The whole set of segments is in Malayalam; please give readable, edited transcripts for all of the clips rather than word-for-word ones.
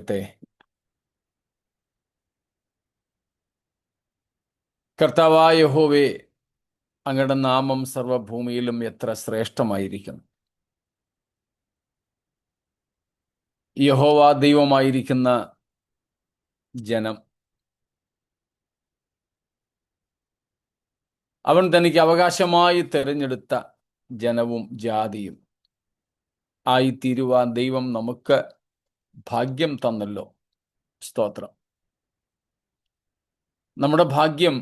പറയട്ടെ. കർത്താവായ യഹോവേ, അങ്ങയുടെ നാമം സർവഭൂമിയിലും എത്ര ശ്രേഷ്ഠമായിരിക്കുന്നു. യഹോവ ദൈവമായിരിക്കുന്ന ജനം, അവൻ തനിക്ക് അവകാശമായി തെരഞ്ഞെടുത്ത ജനവും ജാതിയും ആയിത്തീരുവാൻ ദൈവം നമുക്ക് ഭാഗ്യം തന്നല്ലോ. സ്തോത്രം. നമ്മുടെ ഭാഗ്യം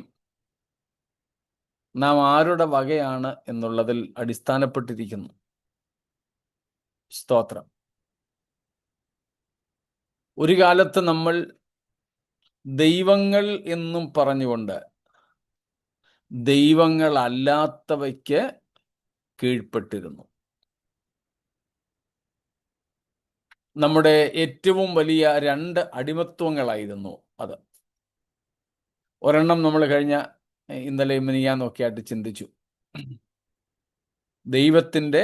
നാം ആരുടെ വകയാണ് എന്നുള്ളതിൽ അടിസ്ഥാനപ്പെട്ടിരിക്കുന്നു. സ്തോത്രം. ഒരു കാലത്ത് നമ്മൾ ദൈവങ്ങൾ എന്നും പറഞ്ഞുകൊണ്ട് ദൈവങ്ങളല്ലാത്തവയ്ക്ക് കീഴ്പ്പെട്ടിരുന്നു. നമ്മുടെ ഏറ്റവും വലിയ 2 അടിമത്വങ്ങളായിരുന്നു അത്. ഒരെണ്ണം നമ്മൾ ഇന്നലെ മിനിയാന്നൊക്കെയായിട്ട് ചിന്തിച്ചു. ദൈവത്തിൻ്റെ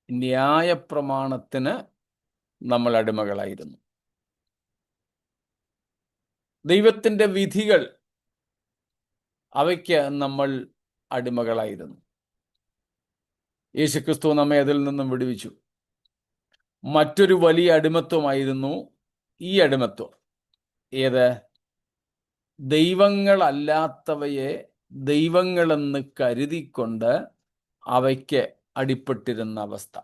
ന്യായപ്രമാണത്തിന് നമ്മൾ അടിമകളായിരുന്നു. ദൈവത്തിൻ്റെ വിധികൾ, അവയ്ക്ക് നമ്മൾ അടിമകളായിരുന്നു. യേശുക്രിസ്തു നമ്മെ അതിൽ നിന്നും വിടുവിച്ചു. മറ്റൊരു വലിയ അടിമത്വമായിരുന്നു ഈ അടിമത്വം. ഏത്? ദൈവങ്ങളല്ലാത്തവയെ ദൈവങ്ങളെന്ന് കരുതിക്കൊണ്ട് അവയ്ക്ക് അടിപ്പെട്ടിരുന്ന അവസ്ഥ.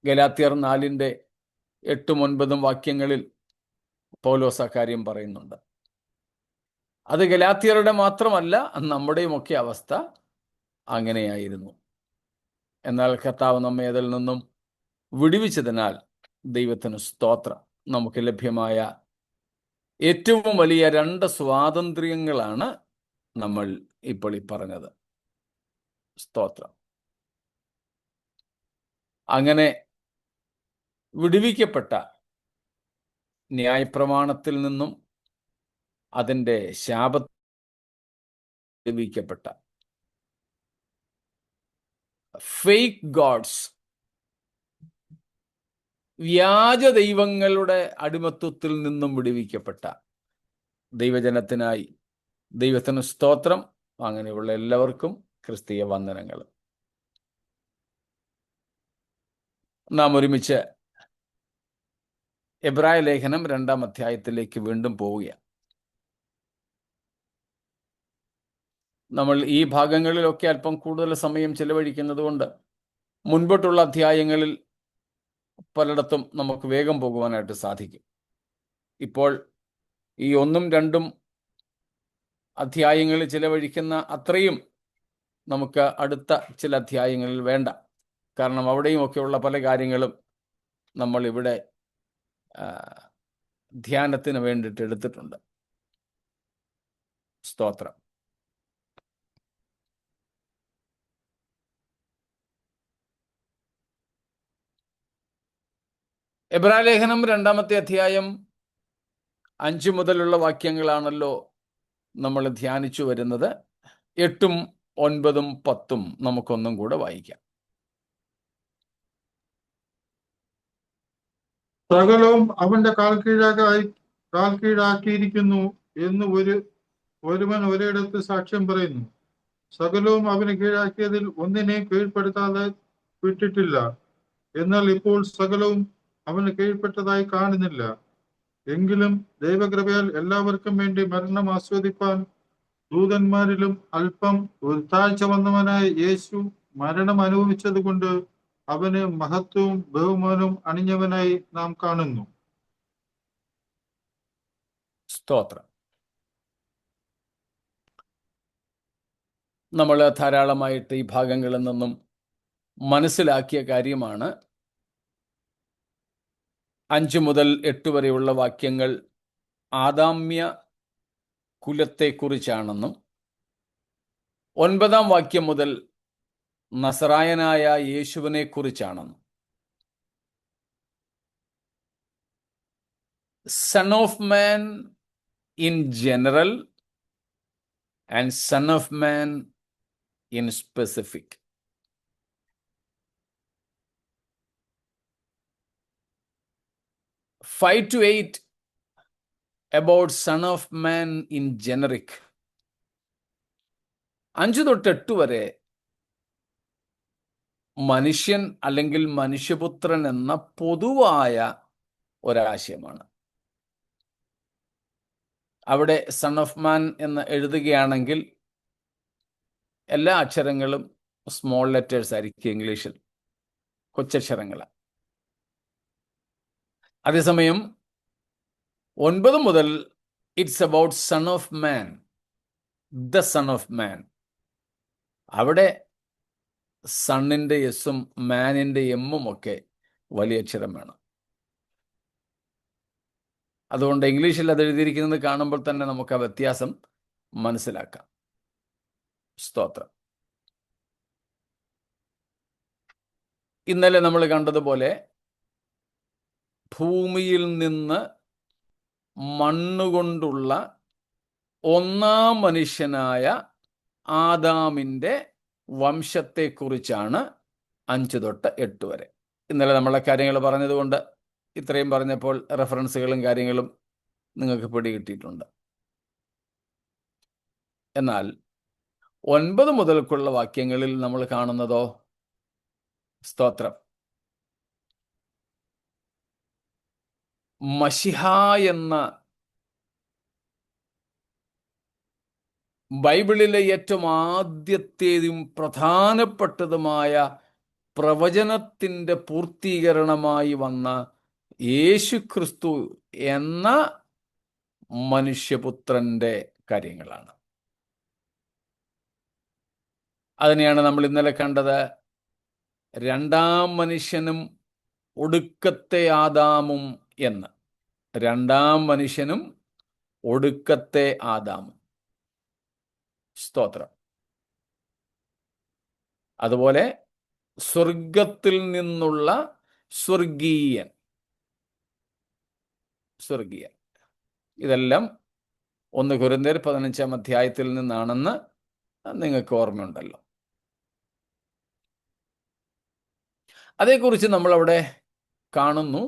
ഗലാത്യർ 4:8-9 വാക്യങ്ങളിൽ പൗലോസ് അക്കാര്യം പറയുന്നുണ്ട്. അത് ഗലാത്യരുടെ മാത്രമല്ല, നമ്മുടെയുമൊക്കെ അവസ്ഥ അങ്ങനെയായിരുന്നു. എന്നാൽ കർത്താവ് നമ്മെ അതിൽ നിന്നും വിടുവിച്ചതിനാൽ ദൈവത്തിന് സ്തോത്രം. നമുക്ക് ലഭ്യമായ ഏറ്റവും വലിയ 2 സ്വാതന്ത്ര്യങ്ങളാണ് നമ്മൾ ഇപ്പോൾ ഈ പറഞ്ഞത്. സ്തോത്രം. അങ്ങനെ വിടുവിക്കപ്പെട്ട ന്യായപ്രമാണത്തിൽ നിന്നും അതിൻ്റെ ശാപത്തിൽ വിടുവിക്കപ്പെട്ട ഫേക്ക് ഗോഡ്സ്, വ്യാജ ദൈവങ്ങളുടെ അടിമത്വത്തിൽ നിന്നും വിടുവിക്കപ്പെട്ട ദൈവജനത്തിനായി ദൈവത്തിന് സ്തോത്രം. അങ്ങനെയുള്ള എല്ലാവർക്കും ക്രിസ്തീയ വന്ദനങ്ങൾ. നാം ഒരുമിച്ച് എബ്രായ ലേഖനം 2-ാം അധ്യായത്തിലേക്ക് വീണ്ടും പോവുകയാണ്. നമ്മൾ ഈ ഭാഗങ്ങളിലൊക്കെ അല്പം കൂടുതൽ സമയം ചെലവഴിക്കുന്നത് കൊണ്ട് മുൻപോട്ടുള്ള അധ്യായങ്ങളിൽ പലയിടത്തും നമുക്ക് വേഗം പോകുവാനായിട്ട് സാധിക്കും. ഇപ്പോൾ ഈ 1ഉം 2ഉം അധ്യായങ്ങളിൽ ചെലവഴിക്കുന്ന അത്രയും നമുക്ക് അടുത്ത ചില അധ്യായങ്ങളിൽ വേണ്ട. കാരണം അവിടെയും ഒക്കെയുള്ള പല കാര്യങ്ങളും നമ്മൾ ഇവിടെ ധ്യാനത്തിന് വേണ്ടിയിട്ട് എടുത്തിട്ടുണ്ട്. സ്തോത്രം. എബ്രായ ലേഖനം 2-ാമത്തെ അധ്യായം 5 മുതലുള്ള വാക്യങ്ങളാണല്ലോ നമ്മൾ ധ്യാനിച്ചു വരുന്നത്. 8ഉം 9ഉം 10ഉം നമുക്കൊന്നും കൂടെ വായിക്കാം. സകലവും അവന്റെ കാൽ കീഴാക്കിയിരിക്കുന്നു എന്ന് ഒരുവൻ ഒരിടത്ത് സാക്ഷ്യം പറയുന്നു. സകലവും അവന് കീഴാക്കിയതിൽ ഒന്നിനെ കീഴ്പ്പെടുത്താതെ വിട്ടിട്ടില്ല. എന്നാൽ ഇപ്പോൾ സകലവും അവന് കീഴ്പ്പെട്ടതായി കാണുന്നില്ല. എങ്കിലും ദൈവകൃപയാൽ എല്ലാവർക്കും വേണ്ടി മരണം ആസ്വദിപ്പാൻ ദൂതന്മാരിലും അല്പം ഒരു താഴ്ച വന്നവനായ യേശു മരണം അനുഭവിച്ചത് കൊണ്ട് അവന് മഹത്വവും ബഹുമാനവും അണിഞ്ഞവനായി നാം കാണുന്നു. സ്തോത്രം. നമ്മൾ ധാരാളമായിട്ട് ഈ ഭാഗങ്ങളിൽ നിന്നും മനസ്സിലാക്കിയ കാര്യമാണ് 5 മുതൽ 8 വരെയുള്ള വാക്യങ്ങൾ ആദാമ്യ കുലത്തെക്കുറിച്ചാണെന്നും 9-ാം വാക്യം മുതൽ നസറായനായ യേശുവിനെ കുറിച്ചാണെന്നും. Son of man in general and son of man in specific. 5 to 8 about Son of Man in generic. 5 തൊട്ട് 8 വരെ മനുഷ്യൻ അല്ലെങ്കിൽ മനുഷ്യപുത്രൻ എന്ന പൊതുവായ ഒരാശയമാണ്. അവിടെ സൺ ഓഫ് മാൻ എന്ന് എഴുതുകയാണെങ്കിൽ എല്ലാ അക്ഷരങ്ങളും സ്മോൾ ലെറ്റേഴ്സ് ആയിരിക്കും, ഇംഗ്ലീഷിൽ കൊച്ചക്ഷരങ്ങളാണ്. അതേസമയം 9 മുതൽ it's about sun of man, the sun of മാൻ. അവിടെ സണ്ണിൻ്റെ എസും മാനിൻ്റെ എമ്മും ഒക്കെ വലിയ അക്ഷരം വേണം. അതുകൊണ്ട് ഇംഗ്ലീഷിൽ അത് എഴുതിയിരിക്കുന്നത് കാണുമ്പോൾ തന്നെ നമുക്ക് ആ വ്യത്യാസം മനസ്സിലാക്കാം. സ്തോത്രം. ഇന്നലെ നമ്മൾ കണ്ടതുപോലെ ഭൂമിയിൽ നിന്ന് മണ്ണുകൊണ്ടുള്ള ഒന്നാം മനുഷ്യനായ ആദാമിൻ്റെ വംശത്തെക്കുറിച്ചാണ് 5 തൊട്ട് 8 വരെ. ഇന്നലെ നമ്മളെ കാര്യങ്ങൾ പറഞ്ഞതുകൊണ്ട് ഇത്രയും പറഞ്ഞപ്പോൾ റെഫറൻസുകളും കാര്യങ്ങളും നിങ്ങൾക്ക് പിടികിട്ടിയിട്ടുണ്ട്. എന്നാൽ 9 മുതൽക്കുള്ള വാക്യങ്ങളിൽ നമ്മൾ കാണുന്നതോ, സ്തോത്രം, മശിഹ എന്ന ബൈബിളിലെ ഏറ്റവും ആദ്യത്തേതും പ്രധാനപ്പെട്ടതുമായ പ്രവചനത്തിൻ്റെ പൂർത്തീകരണമായി വന്ന യേശുക്രിസ്തു എന്ന മനുഷ്യപുത്രൻ്റെ കാര്യങ്ങളാണ്. അതിനെയാണ് നമ്മൾ ഇന്നലെ കണ്ടത്. രണ്ടാം മനുഷ്യനും ഒടുക്കത്തെ ആദാമും എന്ന്. രണ്ടാം മനുഷ്യനും ഒടുക്കത്തെ ആദാമും. സ്തോത്രം. അതുപോലെ സ്വർഗത്തിൽ നിന്നുള്ള സ്വർഗീയൻ. ഇതെല്ലാം 1 കൊരിന്ത്യർ 15-ാം അധ്യായത്തിൽ നിന്നാണെന്ന് നിങ്ങൾക്ക് ഓർമ്മയുണ്ടല്ലോ. അതേക്കുറിച്ച് നമ്മളവിടെ കാണുന്നു.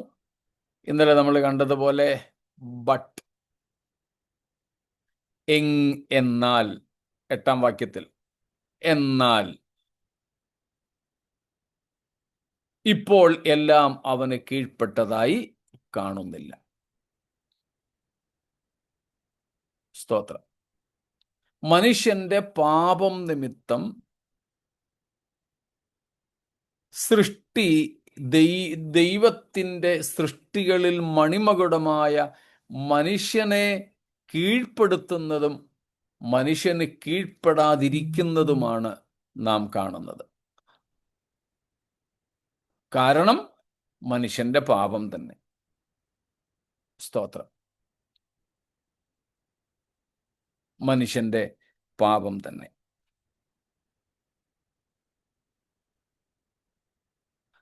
ഇന്നലെ നമ്മൾ കണ്ടതുപോലെ ബട്ട്, എന്നാൽ 8-ാം വാക്യത്തിൽ, എന്നാൽ ഇപ്പോൾ എല്ലാം അവന് കീഴ്പ്പെട്ടതായി കാണുന്നില്ല. സ്തോത്രം. മനുഷ്യന്റെ പാപം നിമിത്തം സൃഷ്ടി ദൈവത്തിൻ്റെ സൃഷ്ടികളിൽ മണിമകുടമായ മനുഷ്യനെ കീഴ്പ്പെടുത്തുന്നതും മനുഷ്യന് കീഴ്പ്പെടാതിരിക്കുന്നതുമാണ് നാം കാണുന്നത്. കാരണം മനുഷ്യന്റെ പാപം തന്നെ. സ്തോത്രം. മനുഷ്യന്റെ പാപം തന്നെ.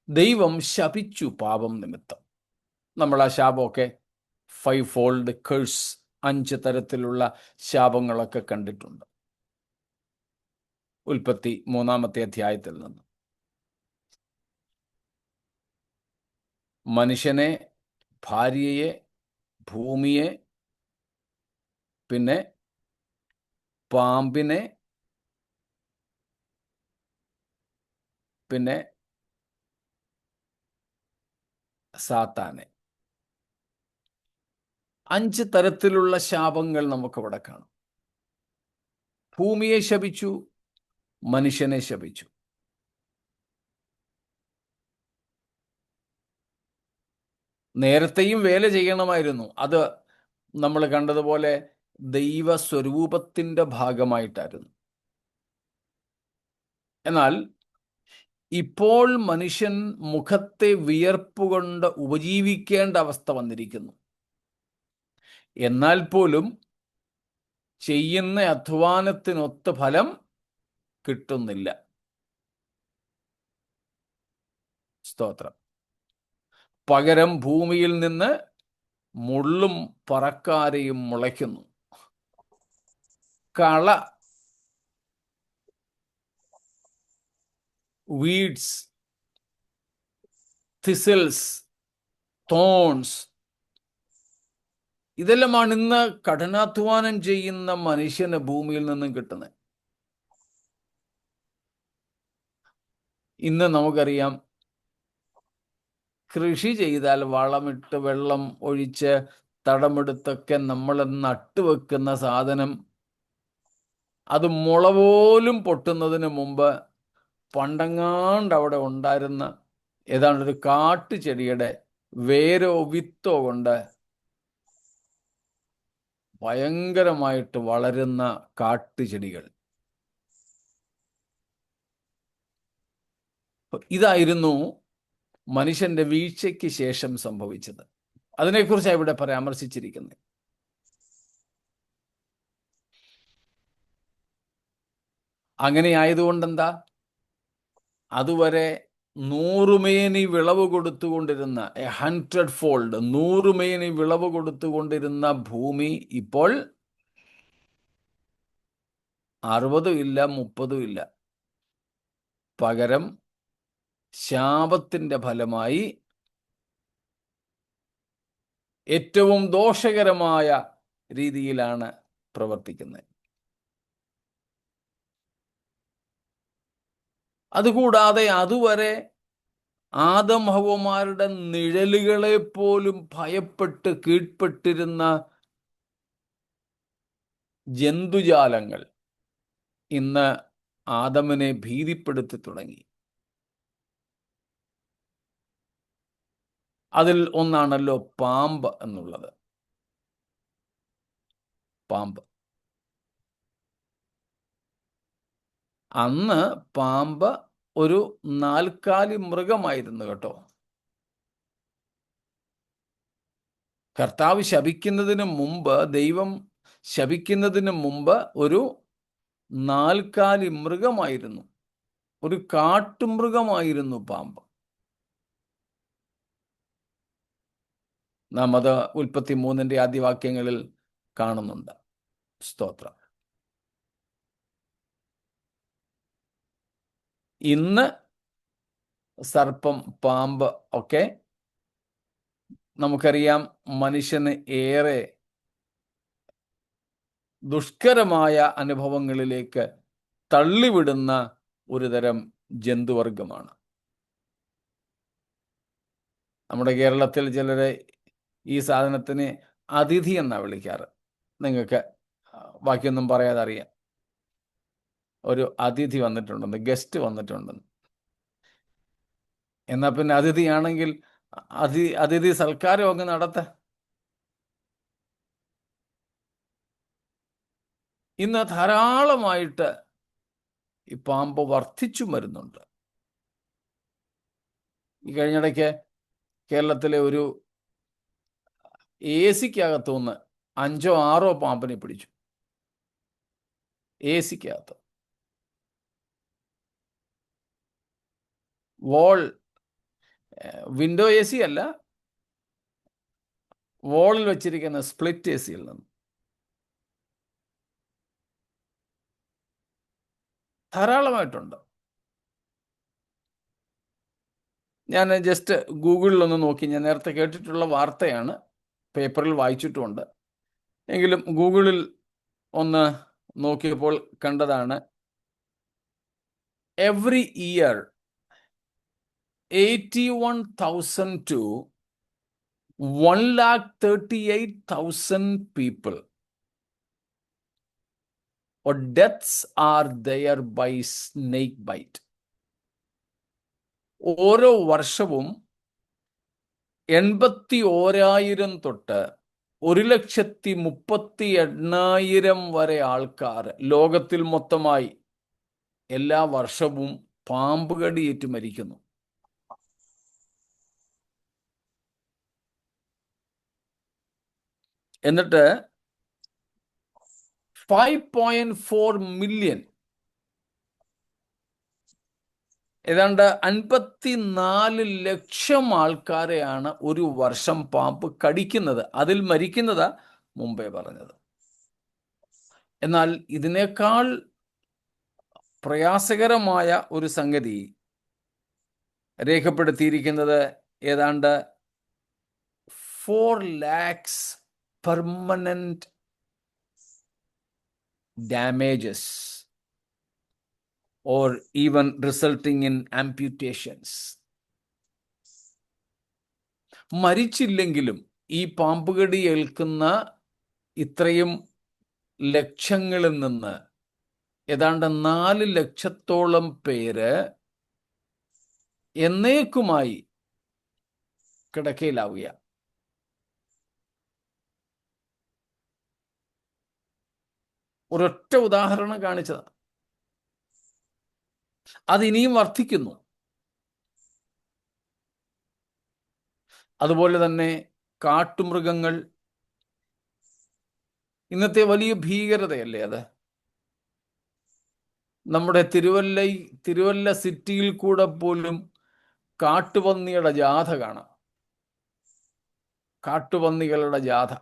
ദൈവം ശപിച്ചു പാപം നിമിത്തം. നമ്മൾ ആ ശാപമൊക്കെ 5-fold കേഴ്സ്, 5 തരത്തിലുള്ള ശാപങ്ങളൊക്കെ കണ്ടിട്ടുണ്ട് ഉൽപ്പത്തി 3-ാമത്തെ അധ്യായത്തിൽ നിന്ന്. മനുഷ്യനെ, ഭാര്യയെ, ഭൂമിയെ, പിന്നെ പാമ്പിനെ, പിന്നെ സാത്താനെ, 5 തരത്തിലുള്ള ശാപങ്ങൾ നമുക്കവിടെ കാണാം. ഭൂമിയെ ശപിച്ചു, മനുഷ്യനെ ശപിച്ചു. നേരത്തെയും വേല ചെയ്യണമായിരുന്നു. അത് നമ്മൾ കണ്ടതുപോലെ ദൈവസ്വരൂപത്തിൻ്റെ ഭാഗമായിട്ടായിരുന്നു. എന്നാൽ ഇപ്പോൾ മനുഷ്യൻ മുഖത്തെ വിയർപ്പുകൊണ്ട് ഉപജീവിക്കേണ്ട അവസ്ഥ വന്നിരിക്കുന്നു. എന്നാൽ പോലും ചെയ്യുന്ന അധ്വാനത്തിനൊത്ത ഫലം കിട്ടുന്നില്ല. സ്തോത്രം. പകരം ഭൂമിയിൽ നിന്ന് മുള്ളും പറക്കാരയും മുളയ്ക്കുന്നു. കള, വീഡ്സ്, തിസിൽസ്, തോൺസ് ഇതെല്ലാമാണ് ഇന്ന് കഠിനാധ്വാനം ചെയ്യുന്ന മനുഷ്യന് ഭൂമിയിൽ നിന്നും കിട്ടുന്നത്. ഇന്ന് നമുക്കറിയാം, കൃഷി ചെയ്താൽ വളമിട്ട് വെള്ളം ഒഴിച്ച് തടമെടുത്തൊക്കെ നമ്മൾ നട്ടുവെക്കുന്ന സാധനം അത് മുള പോലും പൊട്ടുന്നതിന് മുമ്പ് പണ്ടങ്ങാണ്ട് അവിടെ ഉണ്ടായിരുന്ന ഏതാണ്ട് ഒരു കാട്ടുചെടിയുടെ വേരോ വിത്തോ കൊണ്ട് ഭയങ്കരമായിട്ട് വളരുന്ന കാട്ടുചെടികൾ. ഇതായിരുന്നു മനുഷ്യന്റെ വീഴ്ചയ്ക്ക് ശേഷം സംഭവിച്ചത്. അതിനെക്കുറിച്ചാണ് ഇവിടെ പരാമർശിച്ചിരിക്കുന്നത്. അങ്ങനെ ആയതുകൊണ്ടെന്താ, അതുവരെ 100 മേനി വിളവ് കൊടുത്തുകൊണ്ടിരുന്ന 100 ഫോൾഡ് 100 മേനി വിളവ് കൊടുത്തുകൊണ്ടിരുന്ന ഭൂമി ഇപ്പോൾ 60 ഇല്ല, 30 ഇല്ല. പകരം ശാപത്തിന്റെ ഫലമായി ഏറ്റവും ദോഷകരമായ രീതിയിലാണ് പ്രവർത്തിക്കുന്നത്. അതുകൂടാതെ അതുവരെ ആദം ഹവ്വമാരുടെ നിഴലുകളെ പോലും ഭയപ്പെട്ട് കീഴ്പ്പെട്ടിരുന്ന ജന്തുജാലങ്ങൾ ഇന്ന് ആദമിനെ ഭീതിപ്പെടുത്തി തുടങ്ങി. അതിൽ ഒന്നാണല്ലോ പാമ്പ് എന്നുള്ളത്. പാമ്പ്, അന്ന് പാമ്പ് ഒരു 4 കാലി മൃഗമായിരുന്നു കേട്ടോ. കർത്താവ് ശപിക്കുന്നതിന് മുമ്പ്, ദൈവം ശപിക്കുന്നതിന് മുമ്പ് ഒരു 4 കാലി മൃഗമായിരുന്നു, ഒരു കാട്ടുമൃഗമായിരുന്നു പാമ്പ്. നാം അത് ഉൽപ്പത്തി 3 ആദ്യവാക്യങ്ങളിൽ കാണുന്നുണ്ട്. സ്തോത്രം. ഇന്ന് സർപ്പം, പാമ്പ് ഒക്കെ നമുക്കറിയാം മനുഷ്യന് ഏറെ ദുഷ്കരമായ അനുഭവങ്ങളിലേക്ക് തള്ളിവിടുന്ന ഒരു തരം ജന്തുവർഗമാണ്. നമ്മുടെ കേരളത്തിൽ ചിലരെ ഈ സാധനത്തിന് അതിഥി എന്നാണ് വിളിക്കാറ്. നിങ്ങൾക്ക് ബാക്കിയൊന്നും പറയാതെ അറിയാം, ഒരു അതിഥി വന്നിട്ടുണ്ടെന്ന്, ഗസ്റ്റ് വന്നിട്ടുണ്ടെന്ന്. എന്നാൽ പിന്നെ അതിഥിയാണെങ്കിൽ അതിഥി സൽക്കാരം അങ്ങ് നടത്ത. ഇന്ന് ധാരാളമായിട്ട് ഈ പാമ്പ് വർദ്ധിച്ചു വരുന്നുണ്ട്. ഈ കഴിഞ്ഞിടയ്ക്ക് കേരളത്തിലെ ഒരു AC-ക്കകത്തുനിന്ന് 5 or 6 പാമ്പിനെ പിടിച്ചു. AC-ക്കകത്ത് വിൻഡോ AC അല്ല, വോളിൽ വെച്ചിരിക്കുന്ന സ്പ്ലിറ്റ് AC-യിൽ നിന്ന് ധാരാളമായിട്ടുണ്ട്. ഞാൻ ജസ്റ്റ് ഗൂഗിളിലൊന്ന് നോക്കി. ഞാൻ നേരത്തെ കേട്ടിട്ടുള്ള വാർത്തയാണ്, പേപ്പറിൽ വായിച്ചിട്ടുമുണ്ട്. എങ്കിലും ഗൂഗിളിൽ ഒന്ന് നോക്കിയപ്പോൾ കണ്ടതാണ്, every year 81,000 to 1,38,000 people or deaths are there by snake bite. ഓരോ വർഷവും 81,000 തൊട്ട് 1,38,000 വരെ ആൾക്കാർ ലോകത്തിൽ മൊത്തമായി എല്ലാ വർഷവും പാമ്പ് കടിയേറ്റ് മരിക്കുന്നു. എന്നിട്ട് 5.4 മില്യൺ, ഏതാണ്ട് 54 ലക്ഷം ആൾക്കാരെയാണ് ഒരു വർഷം പാമ്പ് കടിക്കുന്നത്. അതിൽ മരിക്കുന്നത് മുമ്പേ പറഞ്ഞത്. എന്നാൽ ഇതിനേക്കാൾ പ്രയാസകരമായ ഒരു സംഗതി രേഖപ്പെടുത്തിയിരിക്കുന്നത്, ഏതാണ്ട് 4 lakhs permanent damages or even resulting in amputations. മരിച്ചില്ലെങ്കിലും ഈ പാമ്പുകടി ഏൽക്കുന്ന ഇത്രയും ലക്ഷങ്ങളിൽ നിന്ന് ഏതാണ്ട് 4 ലക്ഷത്തോളം പേര് എന്നേക്കുമായി കിടക്കയിലാവുക. ഒരൊറ്റ ഉദാഹരണം കാണിച്ചതാണ്. അതിനിയും വർദ്ധിക്കുന്നു. അതുപോലെ തന്നെ കാട്ടുമൃഗങ്ങൾ, ഇന്നത്തെ വലിയ ഭീകരതയല്ലേ അത്. നമ്മുടെ തിരുവല്ല സിറ്റിയിൽ കൂടെ പോലും കാട്ടുപന്നിയുടെ ജാഥ കാണാം. കാട്ടുപന്നികളുടെ ജാഥ.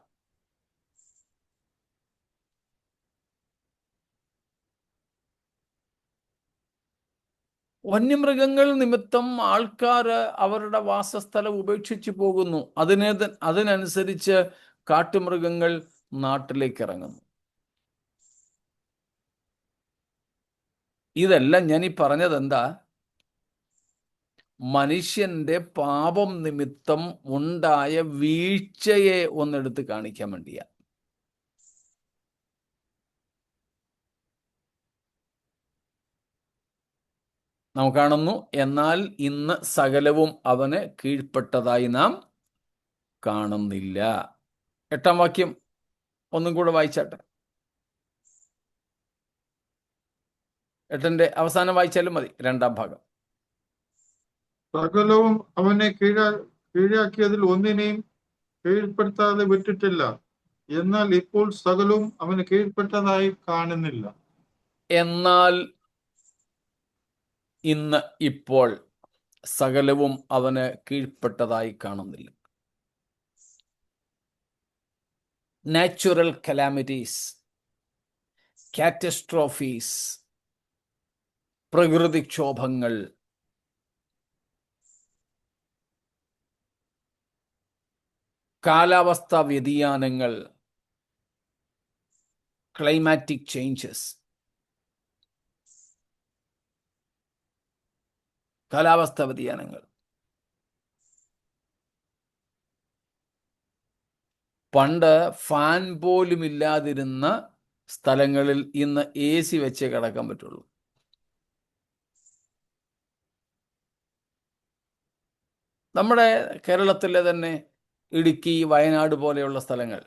വന്യമൃഗങ്ങൾ നിമിത്തം ആൾക്കാർ അവരുടെ വാസസ്ഥലം ഉപേക്ഷിച്ചു പോകുന്നു. അതിനനുസരിച്ച് കാട്ടുമൃഗങ്ങൾ നാട്ടിലേക്ക് ഇറങ്ങുന്നു. ഇതെല്ലാം ഞാൻ ഈ പറഞ്ഞത് എന്താ? മനുഷ്യന്റെ പാപം നിമിത്തം ഉണ്ടായ വീഴ്ചയെ ഒന്നെടുത്ത് കാണിക്കാൻ വേണ്ടിയാ. നാം കാണുന്നു, എന്നാൽ ഇന്ന് സകലവും അവന് കീഴ്പ്പെട്ടതായി നാം കാണുന്നില്ല. 8-ാം വാക്യം ഒന്നും കൂടെ വായിച്ചാട്ടെ. 8-ന്റെ അവസാനം വായിച്ചാലും മതി, 2-ാം ഭാഗം. സകലവും അവനെ കീഴാക്കിയതിൽ ഒന്നിനെയും കീഴ്പ്പെടുത്താതെ വിട്ടിട്ടില്ല. എന്നാൽ ഇപ്പോൾ സകലവും അവന് കീഴ്പ്പെട്ടതായി കാണുന്നില്ല. എന്നാൽ ഇന്ന് ഇപ്പോൾ സകലവും അവന് കീഴ്പ്പെട്ടതായി കാണുന്നില്ല. നാച്ചുറൽ കലാമിറ്റീസ്, കാറ്റസ്ട്രോഫീസ്, പ്രകൃതിക്ഷോഭങ്ങൾ, കാലാവസ്ഥാ വ്യതിയാനങ്ങൾ, ക്ലൈമാറ്റിക് ചേഞ്ചസ്, കാലാവസ്ഥാ വ്യതിയാനങ്ങൾ. പണ്ട് ഫാൻ പോലും ഇല്ലാതിരുന്ന സ്ഥലങ്ങളിൽ ഇന്ന് AC വെച്ചേ കിടക്കാൻ പറ്റുള്ളൂ. നമ്മുടെ കേരളത്തിലെ തന്നെ ഇടുക്കി, വയനാട് പോലെയുള്ള സ്ഥലങ്ങൾ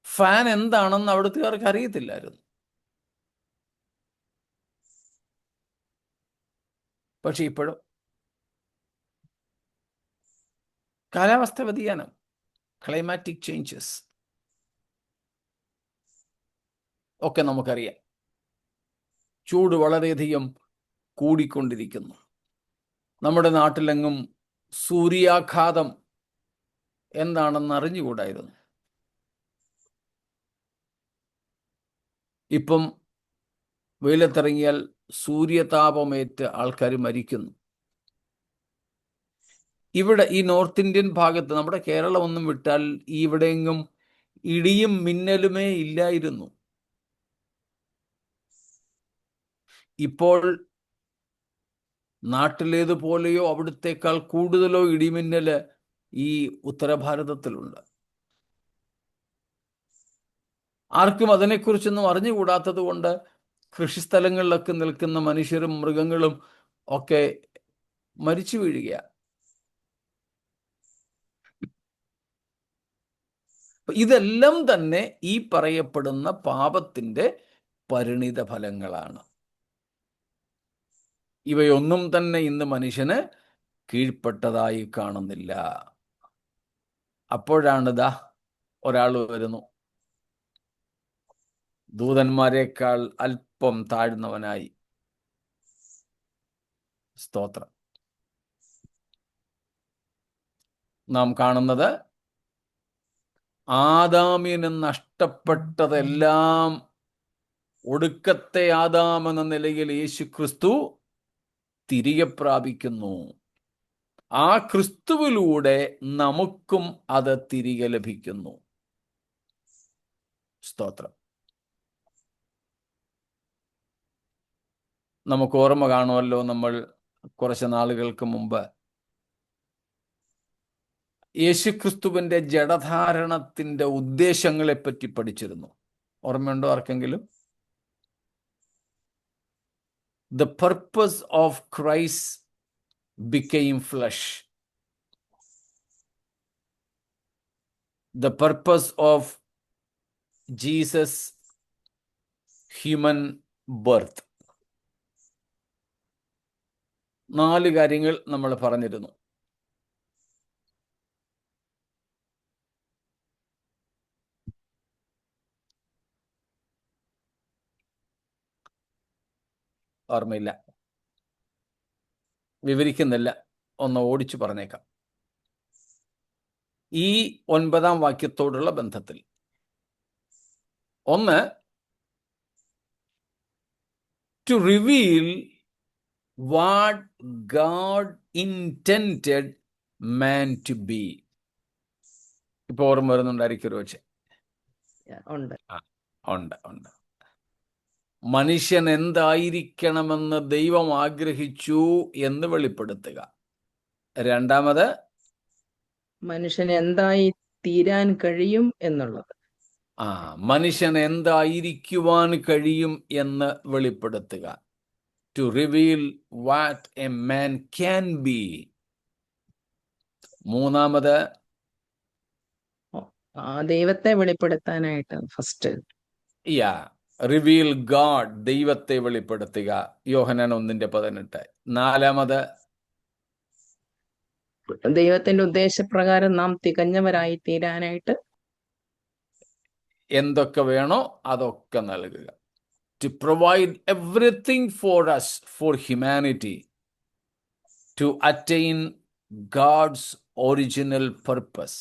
ഫാൻ എന്താണെന്ന് അവിടുത്തുകാർക്ക് അറിയത്തില്ലായിരുന്നു. പക്ഷെ ഇപ്പോഴും കാലാവസ്ഥ വ്യതിയാനം, ക്ലൈമാറ്റിക് ചേഞ്ചസ് ഒക്കെ നമുക്കറിയാം. ചൂട് വളരെയധികം കൂടിക്കൊണ്ടിരിക്കുന്നു. നമ്മുടെ നാട്ടിലെങ്ങും സൂര്യാഘാതം എന്താണെന്ന് അറിഞ്ഞുകൂടായിരുന്നു. ഇപ്പം വെയിലത്തിറങ്ങിയാൽ സൂര്യതാപമേറ്റ് ആൾക്കാർ മരിക്കുന്നു. ഇവിടെ ഈ നോർത്ത് ഇന്ത്യൻ ഭാഗത്ത്, നമ്മുടെ കേരളം ഒന്നും വിട്ടാൽ ഇവിടെയെങ്ങും ഇടിയും മിന്നലുമേ ഇല്ലായിരുന്നു. ഇപ്പോൾ നാട്ടിലേതുപോലെയോ അവിടുത്തേക്കാൾ കൂടുതലോ ഇടിമിന്നല് ഈ ഉത്തരഭാരതത്തിലുണ്ട്. ആർക്കും അതിനെക്കുറിച്ചൊന്നും അറിഞ്ഞുകൂടാത്തത് കൊണ്ട് കൃഷിസ്ഥലങ്ങളിലൊക്കെ നിൽക്കുന്ന മനുഷ്യരും മൃഗങ്ങളും ഒക്കെ മരിച്ചു വീഴുക. ഇതെല്ലാം തന്നെ ഈ പറയപ്പെടുന്ന പാപത്തിന്റെ പരിണിത ഫലങ്ങളാണ്. ഇവയൊന്നും തന്നെ ഇന്ന് മനുഷ്യന് കീഴ്പ്പെട്ടതായി കാണുന്നില്ല. അപ്പോഴാണിതാ ഒരാൾ വരുന്നു, ദൂതന്മാരെക്കാൾ അല്പം താഴ്ന്നവനായി. സ്തോത്രം. നാം കാണുന്നത് ആദാമിന് നഷ്ടപ്പെട്ടതെല്ലാം ഒടുക്കത്തെ ആദാം എന്ന നിലയിൽ യേശു ക്രിസ്തു തിരികെ പ്രാപിക്കുന്നു. ആ ക്രിസ്തുവിലൂടെ നമുക്കും അത് തിരികെ ലഭിക്കുന്നു. സ്തോത്രം. നമുക്ക് ഓർമ്മ കാണുമല്ലോ, നമ്മൾ കുറച്ച് നാളുകൾക്ക് മുമ്പ് യേശുക്രിസ്തുവിന്റെ ജഡധാരണത്തിന്റെ ഉദ്ദേശങ്ങളെ പറ്റി പഠിച്ചിരുന്നു. ഓർമ്മയുണ്ടോ ആർക്കെങ്കിലും? The purpose of Christ became flesh. The purpose of Jesus' human birth. 4 കാര്യങ്ങൾ നമ്മൾ പറഞ്ഞിരുന്നു. ഓർമ്മയില്ല, വിവരിക്കുന്നില്ല, ഒന്ന് ഓടിച്ചു പറഞ്ഞേക്കാം. ഈ 9-ാം വാക്യത്തോടുള്ള ബന്ധത്തിൽ ഒന്ന്, to reveal what God intended man to be. ഇപ്പൊ ഓർമ്മ വരുന്നുണ്ടായിരിക്കും പക്ഷേ. ഉണ്ട്. മനുഷ്യൻ എന്തായിരിക്കണമെന്ന് ദൈവം ആഗ്രഹിച്ചു എന്ന് വെളിപ്പെടുത്തുക. രണ്ടാമത്, മനുഷ്യന് എന്തായി തീരാൻ കഴിയും എന്നുള്ളത്. മനുഷ്യൻ എന്തായിരിക്കുവാൻ കഴിയും എന്ന് വെളിപ്പെടുത്തുക. To reveal what a man can be. മൂന്നാമത്, ദൈവത്തെ വെളിപ്പെടുത്താനായിട്ട് ഫസ്റ്റ്. റിവീൽ ഗാഡ്, ദൈവത്തെ വെളിപ്പെടുത്തുക. യോഹന്നാൻ 1:18. നാലാമത്, ദൈവത്തിന്റെ ഉദ്ദേശപ്രകാരം നാം തികഞ്ഞവരായി തീരാനായിട്ട് എന്തൊക്കെ വേണോ അതൊക്കെ നൽകുക. To provide everything for us, for humanity, to attain God's original purpose.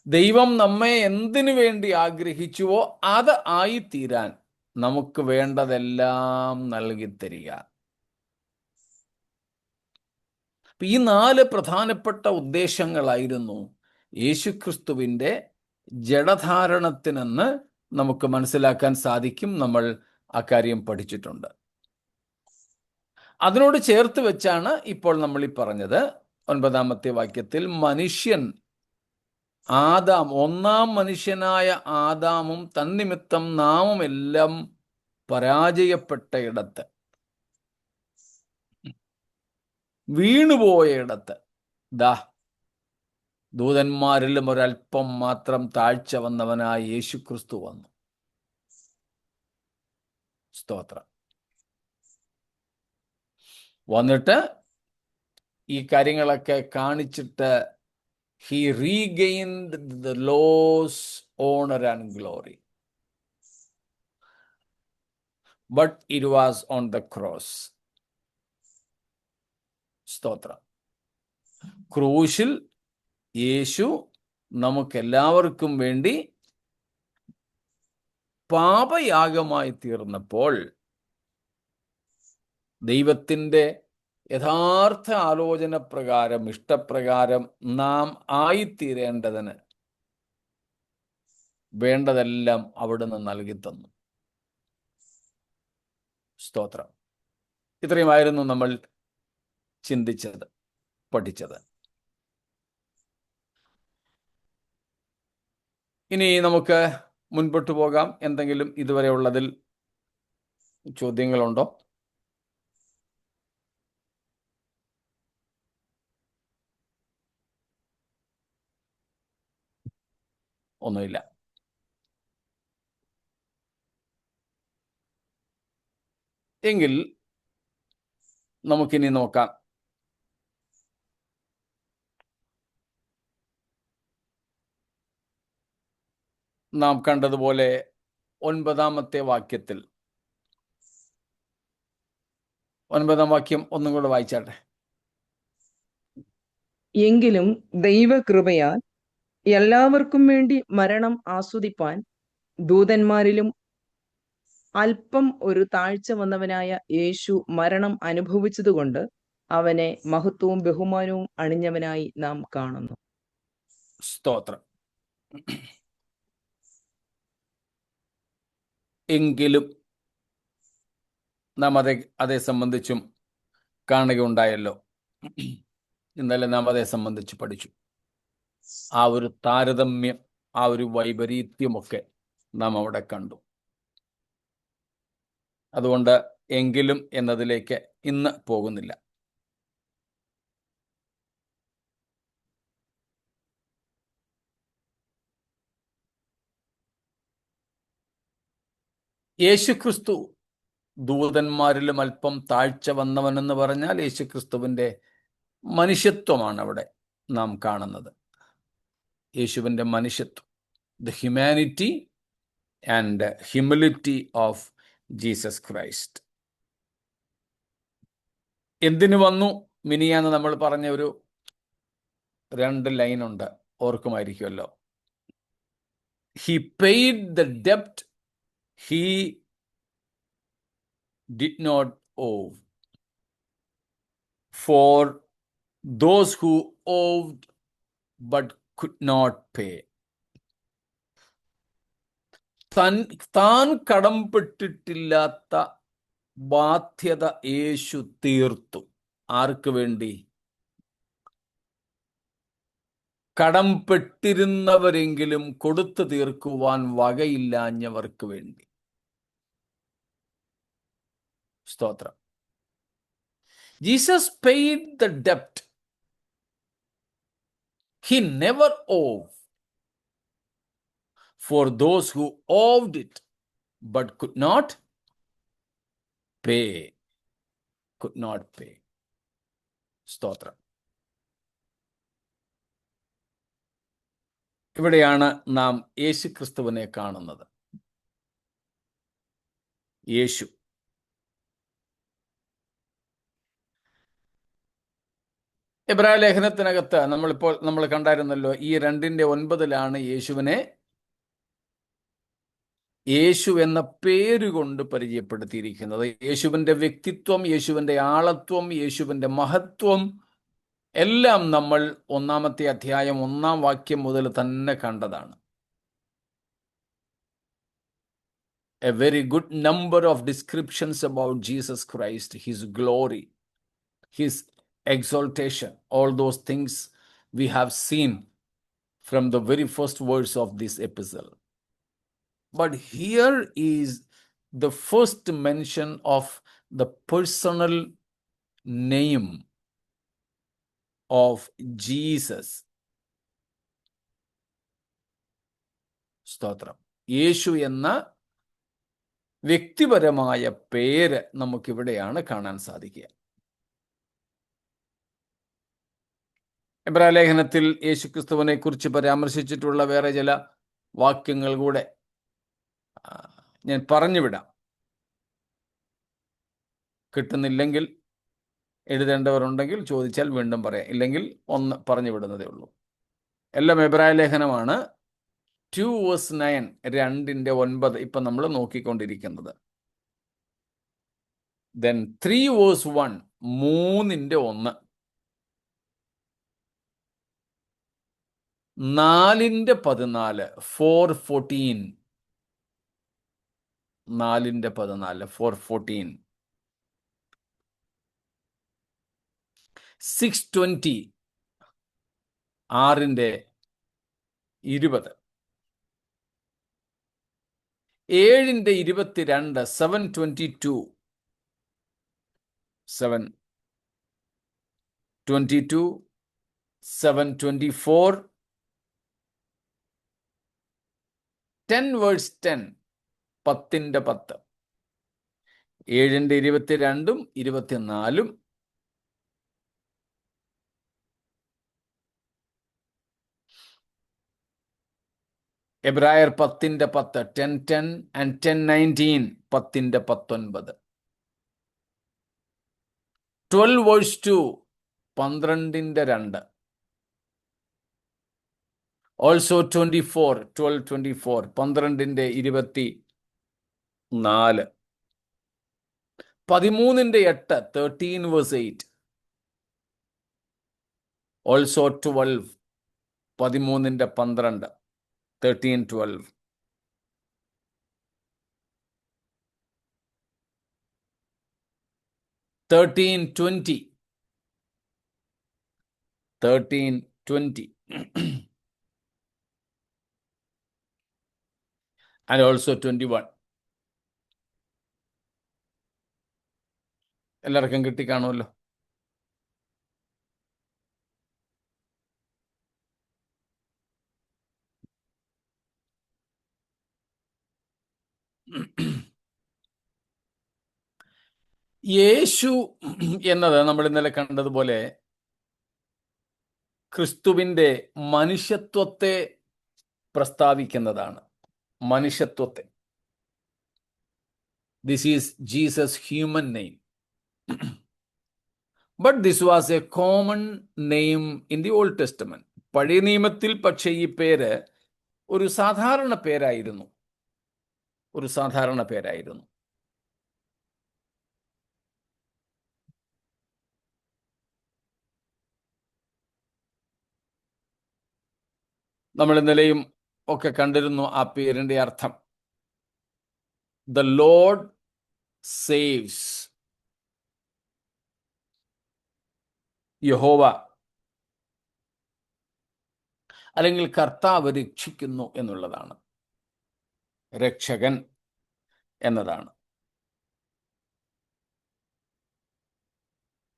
ദൈവം നമ്മെ എന്തിനു വേണ്ടി ആഗ്രഹിച്ചുവോ അത് ആയിത്തീരാൻ നമുക്ക് വേണ്ടതെല്ലാം നൽകിത്തരിക. ഈ 4 പ്രധാനപ്പെട്ട ഉദ്ദേശങ്ങളായിരുന്നു യേശുക്രിസ്തുവിൻ്റെ ജഡധാരണത്തിനെന്ന് നമുക്ക് മനസ്സിലാക്കാൻ സാധിക്കും. നമ്മൾ അക്കാര്യം പഠിച്ചിട്ടുണ്ട്. അതിനോട് ചേർത്ത് വെച്ചാണ് ഇപ്പോൾ നമ്മൾ ഈ പറഞ്ഞത് 9-ാമത്തെ വാക്യത്തിൽ മനുഷ്യൻ ആദാം, 1-ാം മനുഷ്യനായ ആദാമും തന്നിമിത്തം നാമും എല്ലാം പരാജയപ്പെട്ട ഇടത്ത്, വീണുപോയ ഇടത്ത് ദൂതന്മാരിലും ഒരൽപ്പം മാത്രം താഴ്ച വന്നവനായ യേശുക്രിസ്തു വന്നു. സ്തോത്രം. വന്നിട്ട് ഈ കാര്യങ്ങളൊക്കെ കാണിച്ചിട്ട് he regained the lost honor and glory. But it was on the cross. സ്തോത്രം. ക്രൂശിൽ യേശു നമുക്കെല്ലാവർക്കും വേണ്ടി പാപയാഗമായി തീർന്നപ്പോൾ ദൈവത്തിൻ്റെ യഥാർത്ഥ ആലോചന പ്രകാരം, ഇഷ്ടപ്രകാരം നാം ആയിത്തീരേണ്ടതിന് വേണ്ടതെല്ലാം അവിടുന്ന് നൽകി തന്നു. സ്തോത്രം. ഇത്രയുമായിരുന്നു നമ്മൾ ചിന്തിച്ചത്, പഠിച്ചത്. ഇനി നമുക്ക് മുൻപോട്ട് പോകാം. എന്തെങ്കിലും ഇതുവരെ ഉള്ളതിൽ ചോദ്യങ്ങളുണ്ടോ? ഒന്നുമില്ല. എങ്കിൽ നമുക്കിനി നോക്കാം. നാം കണ്ടതുപോലെ 9-ാമത്തെ വാക്യത്തിൽ, 9-ാം വാക്യം ഒന്നും കൂടെ വായിച്ചാട്ടെ. എങ്കിലും ദൈവകൃപയാൽ എല്ലാവർക്കും വേണ്ടി മരണം ആസ്വദിപ്പാൻ ദൂതന്മാരിലും അല്പം ഒരു താഴ്ച വന്നവനായ യേശു മരണം അനുഭവിച്ചതുകൊണ്ട് അവനെ മഹത്വവും ബഹുമാനവും അണിഞ്ഞവനായി നാം കാണുന്നു. സ്തോത്രം. എങ്കിലും നാം അതേ സംബന്ധിച്ചും കാണുകയുണ്ടായല്ലോ. ഇന്നലെ നാം അതേ സംബന്ധിച്ച് പഠിച്ചു. ആ ഒരു താരതമ്യം, ആ ഒരു വൈപരീത്യമൊക്കെ നാം അവിടെ കണ്ടു. അതുകൊണ്ട് എങ്കിലും എന്നതിലേക്ക് ഇന്ന് പോകുന്നില്ല. യേശുക്രിസ്തു ദൂതന്മാരിലും അല്പം താഴ്ച വന്നവനെന്ന് പറഞ്ഞാൽ യേശുക്രിസ്തുവിൻ്റെ മനുഷ്യത്വമാണ് അവിടെ നാം കാണുന്നത്. യേശുവിൻ്റെ മനുഷ്യത്വം, the humanity and humility of Jesus Christ. എന്തിനു വന്നു? മിനിയാന്ന് നമ്മൾ പറഞ്ഞ ഒരു 2 ലൈനുണ്ട്, ഓർക്കുമായിരിക്കുമല്ലോ. ഹി പെയ്ഡ് ദ ഡെപ്റ്റ് he did not owe for those who owed but could not pay. താൻ കടംപെട്ടിട്ടില്ലാത്ത ബാധ്യത യേശു തീർത്തു. ആർക്ക് വേണ്ടി? കടംപെട്ടിരുന്നവരെങ്കിലും കൊടുത്തു തീർക്കുവാൻ വകയില്ലാഞ്ഞവർക്ക് വേണ്ടി. സ്തോത്രം. Jesus paid the debt he never owed for those who owed it but could not pay. Could not pay. സ്തോത്രം. ഇവിടെയാണ് നാം യേശുക്രിസ്തുവിനെ കാണുന്നത്. യേശു എബ്രായ ലേഖനത്തിനകത്ത് നമ്മൾ കണ്ടായിരുന്നല്ലോ, ഈ 2:9 യേശുവിനെ യേശു എന്ന പേരുകൊണ്ട് പരിചയപ്പെടുത്തിയിരിക്കുന്നത്. യേശുവിൻ്റെ വ്യക്തിത്വം, യേശുവിൻ്റെ ആളത്വം, യേശുവിൻ്റെ മഹത്വം എല്ലാം നമ്മൾ 1-ാമത്തെ അധ്യായം 1-ാം വാക്യം മുതൽ തന്നെ കണ്ടതാണ്. A very good number of descriptions about Jesus Christ, his glory, his exaltation, all those things we have seen from the very first words of this epistle. But here is the first mention of the personal name of Jesus. സ്തോത്രം. യേശു എന്ന വ്യക്തിപരമായ പേര് നമുക്കിവിടെയാണ് കാണാൻ സാധിക്കുക. എബ്രായ ലേഖനത്തിൽ യേശുക്രിസ്തുവിനെ കുറിച്ച് പരാമർശിച്ചിട്ടുള്ള വേറെ ചില വാക്യങ്ങൾ കൂടെ ഞാൻ പറഞ്ഞുവിടാം. കിട്ടുന്നില്ലെങ്കിൽ, എഴുതേണ്ടവരുണ്ടെങ്കിൽ ചോദിച്ചാൽ വീണ്ടും പറയാം, ഇല്ലെങ്കിൽ ഒന്ന് പറഞ്ഞു വിടുന്നതേ ഉള്ളൂ. എല്ലാം എബ്രായ ലേഖനമാണ്. 2:9, 2:9 ഇപ്പം നമ്മൾ നോക്കിക്കൊണ്ടിരിക്കുന്നത്. Then 3:1, 3:1, 4:14, 4:14, 4:14, 4:14, 6:20, 6:20, 7:22, 7:22, 7:22, 7:24, 10:10, 10:10, 7:22, 24, എബ്രായർ 10:10, 10:10 and 10:19, 10:19, 12:2, 12:2, also 24, 12:24, 12:24, 13:8, 13:8, also 12, 13:12, 13:12. 13:20, 13:20. And also 21. എല്ലാവർക്കും കിട്ടിക്കാണുമല്ലോ. യേശു എന്നത് നമ്മൾ ഇന്നലെ കണ്ടതുപോലെ ക്രിസ്തുവിൻ്റെ മനുഷ്യത്വത്തെ പ്രസ്താവിക്കുന്നതാണ്. മനുഷ്യത്വത്തെ. This is Jesus' human name. But this was a common name in the Old Testament. പഴയ നിയമത്തിൽ പക്ഷേ ഈ പേര് ഒരു സാധാരണ പേരായിരുന്നു. ഒരു സാധാരണ പേരായിരുന്നു. നമ്മൾ ഇന്നലെയും ഒക്കെ കണ്ടിരുന്നു ആ പേരിന്റെ അർത്ഥം. The Lord saves. യഹോവ അല്ലെങ്കിൽ കർത്താവ് രക്ഷിക്കുന്നു എന്നുള്ളതാണ്. രക്ഷകൻ എന്നതാണ്.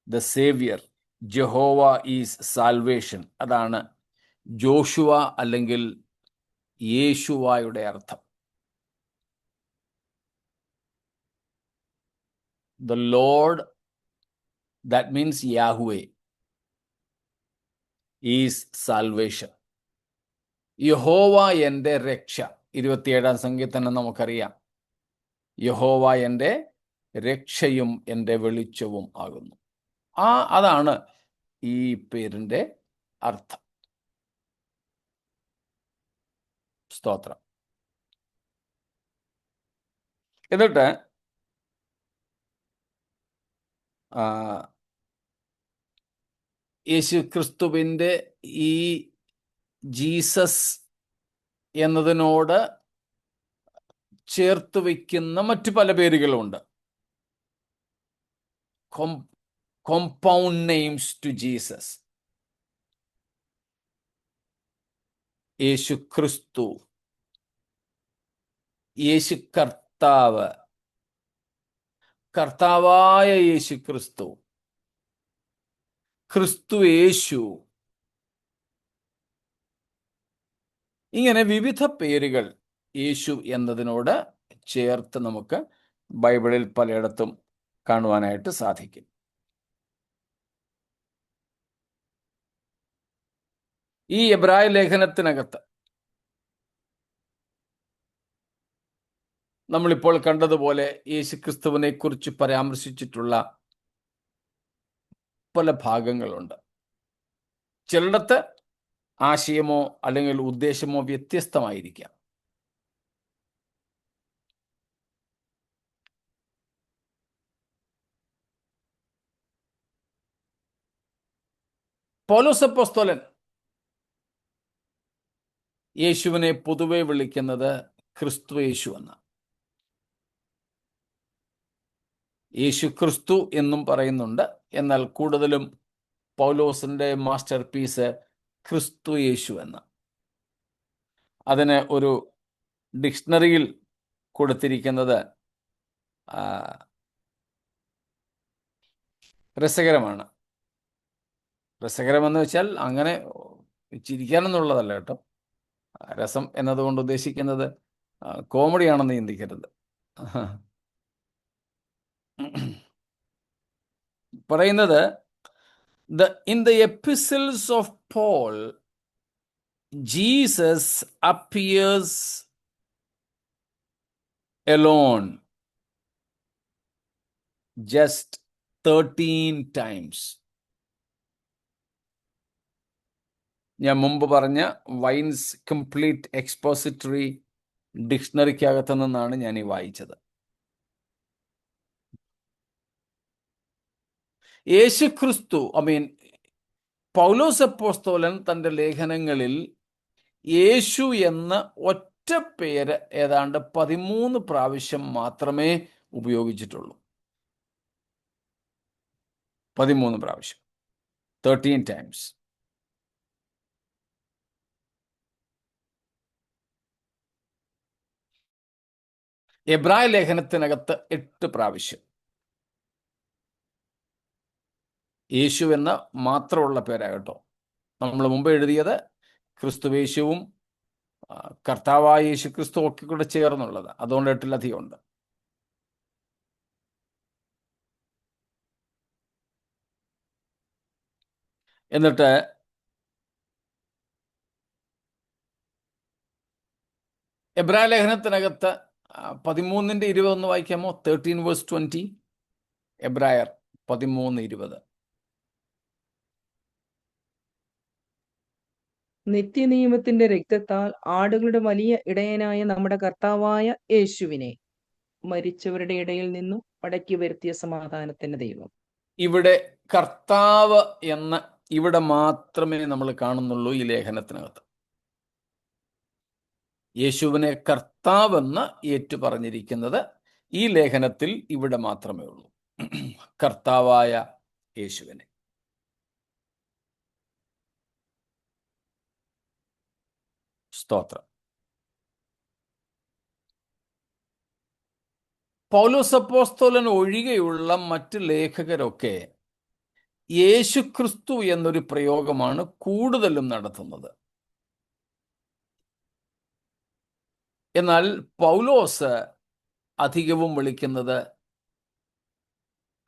The Savior. Jehovah is salvation. അതാണ് ജോഷുവ അല്ലെങ്കിൽ യേശുവായുടെ അർത്ഥം. The Lord, that means Yahweh, is salvation. യഹോവ എൻ്റെ രക്ഷ. 27-ാം സങ്കീർത്തനം നമുക്കറിയാം. യഹോവ എൻ്റെ രക്ഷയും എൻ്റെ വെളിച്ചവും ആകുന്നു. അതാണ് ഈ പേരിൻ്റെ അർത്ഥം. സ്തോത്രം. എന്നിട്ട് യേശു ക്രിസ്തുവിൻ്റെ ഈ ജീസസ് എന്നതിനോട് ചേർത്ത് വയ്ക്കുന്ന മറ്റു പല പേരുകളുണ്ട്. Compound names to Jesus. യേശു ക്രിസ്തു, യേശു കർത്താവ്, കർത്താവായ യേശു ക്രിസ്തു, ക്രിസ്തു യേശു, ഇങ്ങനെ വിവിധ പേരുകൾ യേശു എന്നതിനോട് ചേർത്ത് നമുക്ക് ബൈബിളിൽ പലയിടത്തും കാണുവാനായിട്ട് സാധിക്കും. ഈ എബ്രായ ലേഖനത്തിനകത്ത് നമ്മളിപ്പോൾ കണ്ടതുപോലെ യേശു ക്രിസ്തുവിനെ കുറിച്ച് പരാമർശിച്ചിട്ടുള്ള പല ഭാഗങ്ങളുണ്ട്. ചിലയിടത്ത് ആശയമോ അല്ലെങ്കിൽ ഉദ്ദേശമോ വ്യത്യസ്തമായിരിക്കാം. പൗലോസ് അപ്പോസ്തലൻ യേശുവിനെ പൊതുവെ വിളിക്കുന്നത് ക്രിസ്തു യേശു എന്ന. യേശു ക്രിസ്തു എന്നും പറയുന്നുണ്ട്. എന്നാൽ കൂടുതലും പൗലോസിന്റെ മാസ്റ്റർ പീസ് ക്രിസ്തു യേശു എന്ന. അതിന് ഒരു ഡിക്ഷണറിയിൽ കൊടുത്തിരിക്കുന്നത് രസകരമാണ്. രസകരമെന്ന് വെച്ചാൽ അങ്ങനെ ചിരിക്കാനെന്നുള്ളതല്ല കേട്ടോ. രസം എന്നതുകൊണ്ട് ഉദ്ദേശിക്കുന്നത് കോമഡിയാണെന്ന് ചിന്തിക്കരുത്. പറയുന്നത് in the epistles of Paul, Jesus appears alone just 13 times. ഞാൻ മുമ്പ് പറഞ്ഞ വൈൻസ് കംപ്ലീറ്റ് എക്സ്പോസിറ്ററി ഡിക്ഷണറിക്കകത്തു നിന്നാണ് ഞാൻ ഈ വായിച്ചത്. യേശു ക്രിസ്തു പൗലോസ് അപ്പോസ്തലൻ തൻ്റെ ലേഖനങ്ങളിൽ യേശു എന്ന ഒറ്റ പേര് ഏതാണ്ട് 13 പ്രാവശ്യം മാത്രമേ ഉപയോഗിച്ചിട്ടുള്ളൂ. 13 പ്രാവശ്യം, 13 times. എബ്രായ ലേഖനത്തിനകത്ത് 8 പ്രാവശ്യം യേശു എന്ന മാത്രമുള്ള പേരാകട്ടോ. നമ്മൾ മുമ്പ് എഴുതിയത് ക്രിസ്തുവേശുവും കർത്താവായ യേശു ക്രിസ്തു ഒക്കെ കൂടെ ചേർന്നുള്ളത്, അതുകൊണ്ട് 8 ഉണ്ട്. എന്നിട്ട് എബ്രായ ലേഖനത്തിനകത്ത് 13:20 വായിക്കാമോ? 13:20. എബ്രായർ 13:20. നിത്യനിയമത്തിന്റെ രക്തത്താൽ ആടുകളുടെ വലിയ ഇടയനായ നമ്മുടെ കർത്താവായ യേശുവിനെ മരിച്ചവരുടെ ഇടയിൽ നിന്നും മടക്കി വരുത്തിയ സമാധാനത്തിന്റെ ദൈവം. ഇവിടെ കർത്താവ് എന്ന് ഇവിടെ മാത്രമേ നമ്മൾ കാണുന്നുള്ളൂ ഈ ലേഖനത്തിനകത്ത്. യേശുവിനെ കർത്താവെന്ന് ഏറ്റു പറഞ്ഞിരിക്കുന്നത് ഈ ലേഖനത്തിൽ ഇവിടെ മാത്രമേ ഉള്ളൂ. കർത്താവായ യേശുവിനെ. സ്തോത്രം. പൗലോസ് അപ്പോസ്തലൻ ഒഴികെയുള്ള മറ്റ് ലേഖകരൊക്കെ യേശുക്രിസ്തു എന്നൊരു പ്രയോഗമാണ് കൂടുതലും നടത്തുന്നത്. എന്നാൽ പൗലോസ് അധികവും വിളിക്കുന്നത്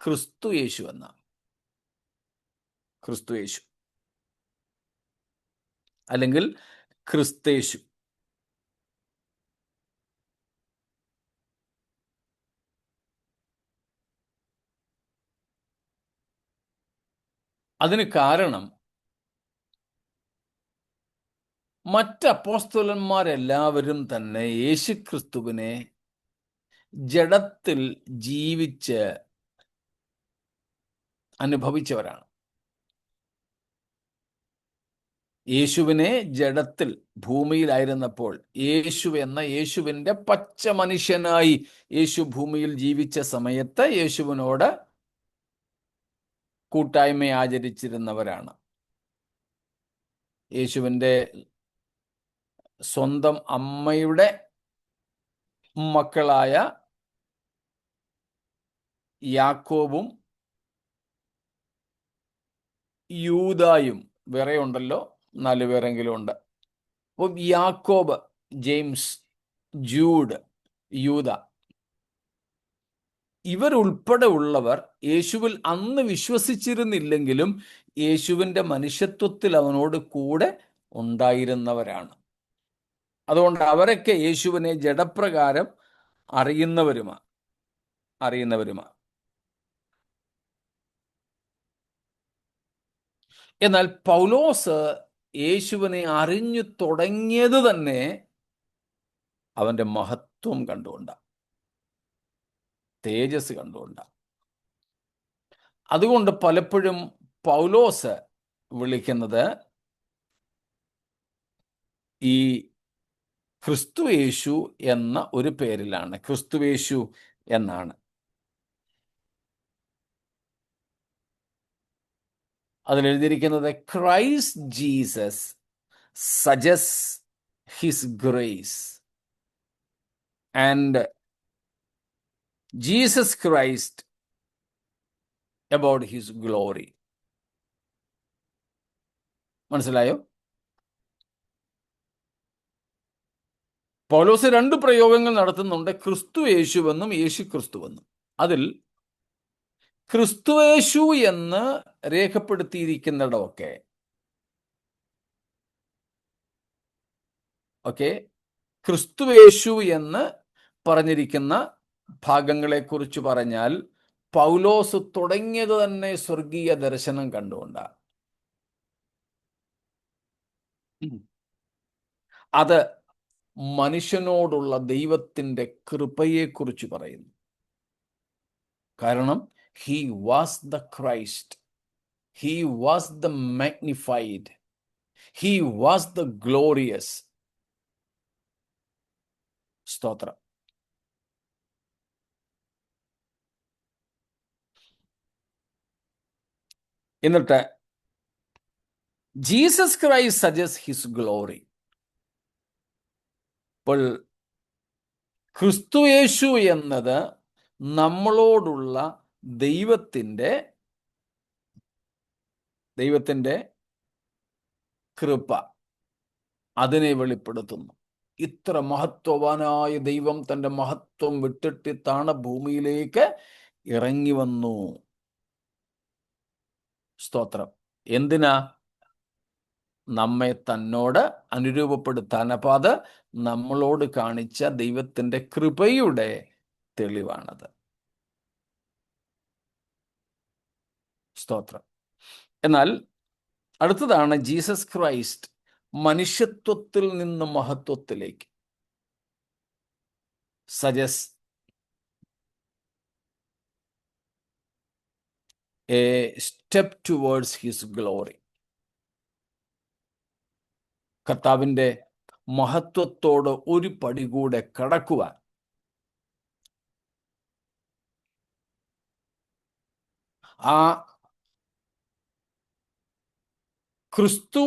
ക്രിസ്തു യേശു എന്നാണ്. ക്രിസ്തു യേശു അല്ലെങ്കിൽ ക്രിസ്തേശു. അതിന് കാരണം മറ്റ് അപ്പോസ്തലന്മാരെല്ലാവരും തന്നെ യേശുക്രിസ്തുവിനെ ജഡത്തിൽ ജീവിച്ച് അനുഭവിച്ചവരാണ്. യേശുവിനെ ജഡത്തിൽ ഭൂമിയിലായിരുന്നപ്പോൾ യേശു എന്ന യേശുവിൻ്റെ പച്ച മനുഷ്യനായി യേശു ഭൂമിയിൽ ജീവിച്ച സമയത്ത് യേശുവിനോട് കൂട്ടായ്മ ആചരിച്ചിരുന്നവരാണ്. യേശുവിൻ്റെ സ്വന്തം അമ്മയുടെ മക്കളായ യാക്കോബും യൂദായും, വേറെ ഉണ്ടല്ലോ, 4 പേരെങ്കിലും ഉണ്ട്. അപ്പോൾ യാക്കോബ്, ജെയിംസ്, ജൂഡ്, യൂദ, ഇവരുൾപ്പെടെ ഉള്ളവർ യേശുവിൽ അന്ന് വിശ്വസിച്ചിരുന്നില്ലെങ്കിലും യേശുവിൻ്റെ മനുഷ്യത്വത്തിൽ അവനോട് കൂടെ ഉണ്ടായിരുന്നവരാണ്. അതുകൊണ്ട് അവരൊക്കെ യേശുവിനെ ജഡപ്രകാരം അറിയുന്നവരുമാണ്. എന്നാൽ പൗലോസ് യേശുവിനെ അറിഞ്ഞു തുടങ്ങിയത് തന്നെ അവൻ്റെ മഹത്വം കണ്ടുകൊണ്ടാണ്, തേജസ് കണ്ടുകൊണ്ടാണ്. അതുകൊണ്ട് പലപ്പോഴും പൗലോസ് വിളിക്കുന്നത് ഈ ക്രിസ്തുയേശു എന്ന ഒരു പേരിലാണ്. ക്രിസ്തുയേശു എന്നാണ്. അതിലെഴുതിയിരിക്കുന്നത് ക്രൈസ്റ്റ് ജീസസ് സജസ് his grace and Jesus Christ about his glory. മനസ്സിലായോ? പൗലോസ് 2 പ്രയോഗങ്ങൾ നടത്തുന്നുണ്ട്, ക്രിസ്തു യേശുവെന്നും യേശു ക്രിസ്തുവെന്നും. അതിൽ ക്രിസ്തുയേശു എന്ന് രേഖപ്പെടുത്തിയിരിക്കുന്നിടമൊക്കെ ക്രിസ്തുയേശു എന്ന് പറഞ്ഞിരിക്കുന്ന ഭാഗങ്ങളെക്കുറിച്ച് പറഞ്ഞാൽ പൗലോസ് തുടങ്ങിയത് തന്നെ സ്വർഗീയ ദർശനം കണ്ടുകൊണ്ടാണ്. അത് മനുഷ്യനോടുള്ള ദൈവത്തിൻ്റെ കൃപയെക്കുറിച്ച് പറയുന്നു. കാരണം he was the Christ. He was the magnified. He was the glorious. സ്തോത്രം. എന്നിട്ട് Jesus Christ suggest his glory. അപ്പോൾ ക്രിസ്തു യേശു എന്നത് നമ്മളോടുള്ള ദൈവത്തിൻ്റെ കൃപ, അതിനെ വെളിപ്പെടുത്തുന്നു. ഇത്ര മഹത്വവാനായ ദൈവം തൻ്റെ മഹത്വം വിട്ടിട്ടാണ് ഭൂമിയിലേക്ക് ഇറങ്ങി വന്നു. സ്തോത്രം. എന്തിനാ? നമ്മെ തന്നോട് അനുരൂപപ്പെടുത്താൻ. അപ്പൊ അത് നമ്മളോട് കാണിച്ച ദൈവത്തിൻ്റെ കൃപയുടെ തെളിവാണത്. സ്തോത്രം. എന്നാൽ അടുത്തതാണ് ജീസസ് ക്രൈസ്റ്റ് മനുഷ്യത്വത്തിൽ നിന്ന് മഹത്വത്തിലേക്ക് suggest a step towards his glory. കർത്താവിൻ്റെ മഹത്വത്തോട് ഒരു പടി കൂടെ കടക്കുവാൻ ആ ക്രിസ്തു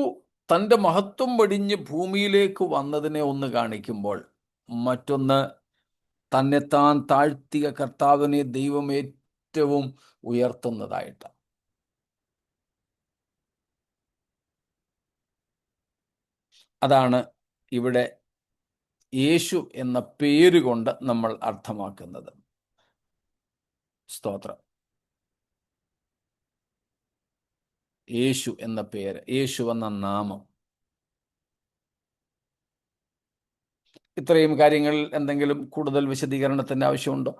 തൻ്റെ മഹത്വം വെടിഞ്ഞ് ഭൂമിയിലേക്ക് വന്നതിനെ ഒന്ന് കാണിക്കുമ്പോൾ, മറ്റൊന്ന് തന്നെത്താൻ താഴ്ത്തിയ കർത്താവിനെ ദൈവം ഏറ്റവും ഉയർത്തുന്നതായിട്ട്. അതാണ് ഇവിടെ യേശു എന്ന പേര് കൊണ്ട് നമ്മൾ അർത്ഥമാക്കുന്നത്. സ്തോത്രം. യേശു എന്ന പേര്, യേശു എന്ന നാമം. ഇത്രയും കാര്യങ്ങളിൽ എന്തെങ്കിലും കൂടുതൽ വിശദീകരണത്തിന്റെ ആവശ്യമുണ്ടോ?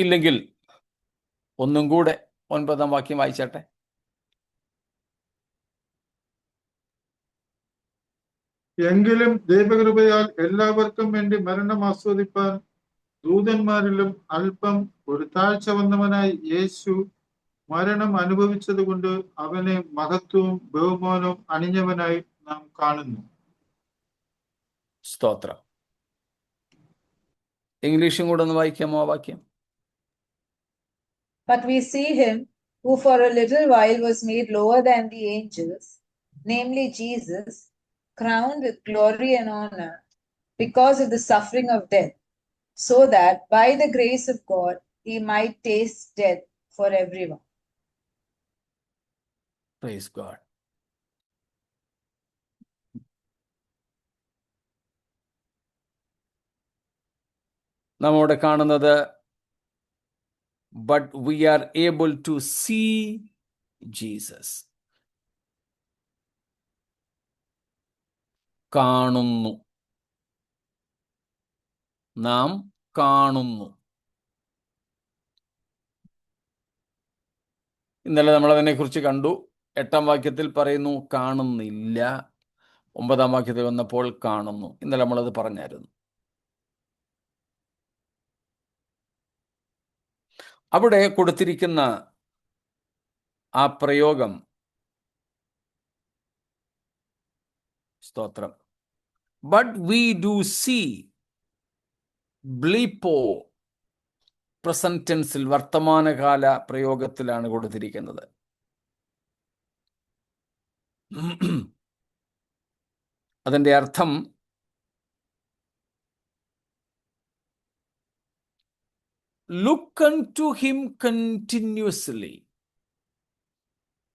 ഇല്ലെങ്കിൽ ഒന്നും കൂടെ 9-ാം വാക്യം വായിച്ചാട്ടെ. എങ്കിലും ദൈവകൃപയാൽ എല്ലാവർക്കും വേണ്ടി മരണം ആസ്വദിപ്പാൻ ദൂതന്മാരിലും അല്പം ഒരു താഴ്ച വന്നവനായി യേശു മരണം അനുഭവിച്ചത് കൊണ്ട് അവനെ മഹത്വവും ബഹുമാനവും അണിഞ്ഞവനായി നാം കാണുന്നു. സ്തോത്രം. ഇംഗ്ലീഷും കൂടെ ഒന്ന് വായിക്കാമോ ആ വാക്യം? But we see him who for a little while was made lower than the angels, namely Jesus, crowned with glory and honor because of the suffering of death, so that by the grace of God he might taste death for everyone. Praise God. നമ്മോടെ കാണുന്നത് but we are able to see Jesus. കാണുന്നു, നാം കാണുന്നു. ഇന്നലെ നമ്മൾ അതിനെക്കുറിച്ച് കണ്ടു. 8-ാം വാക്യത്തിൽ പറയുന്നു കാണുന്നില്ല, 9-ാം വാക്യത്തിൽ വന്നപ്പോൾ കാണുന്നു. ഇന്നലെ നമ്മളത് പറഞ്ഞായിരുന്നു. അവിടെ കൊടുത്തിരിക്കുന്ന ആ പ്രയോഗം, സ്തോത്രം, ബട്ട് വി ഡു സീ, ബ്ലിപ്പോ, പ്രസന്റ് ടെൻസിൽ വർത്തമാനകാല പ്രയോഗത്തിലാണ് കൊടുത്തിരിക്കുന്നത്. അതിൻ്റെ അർത്ഥം look unto him continuously.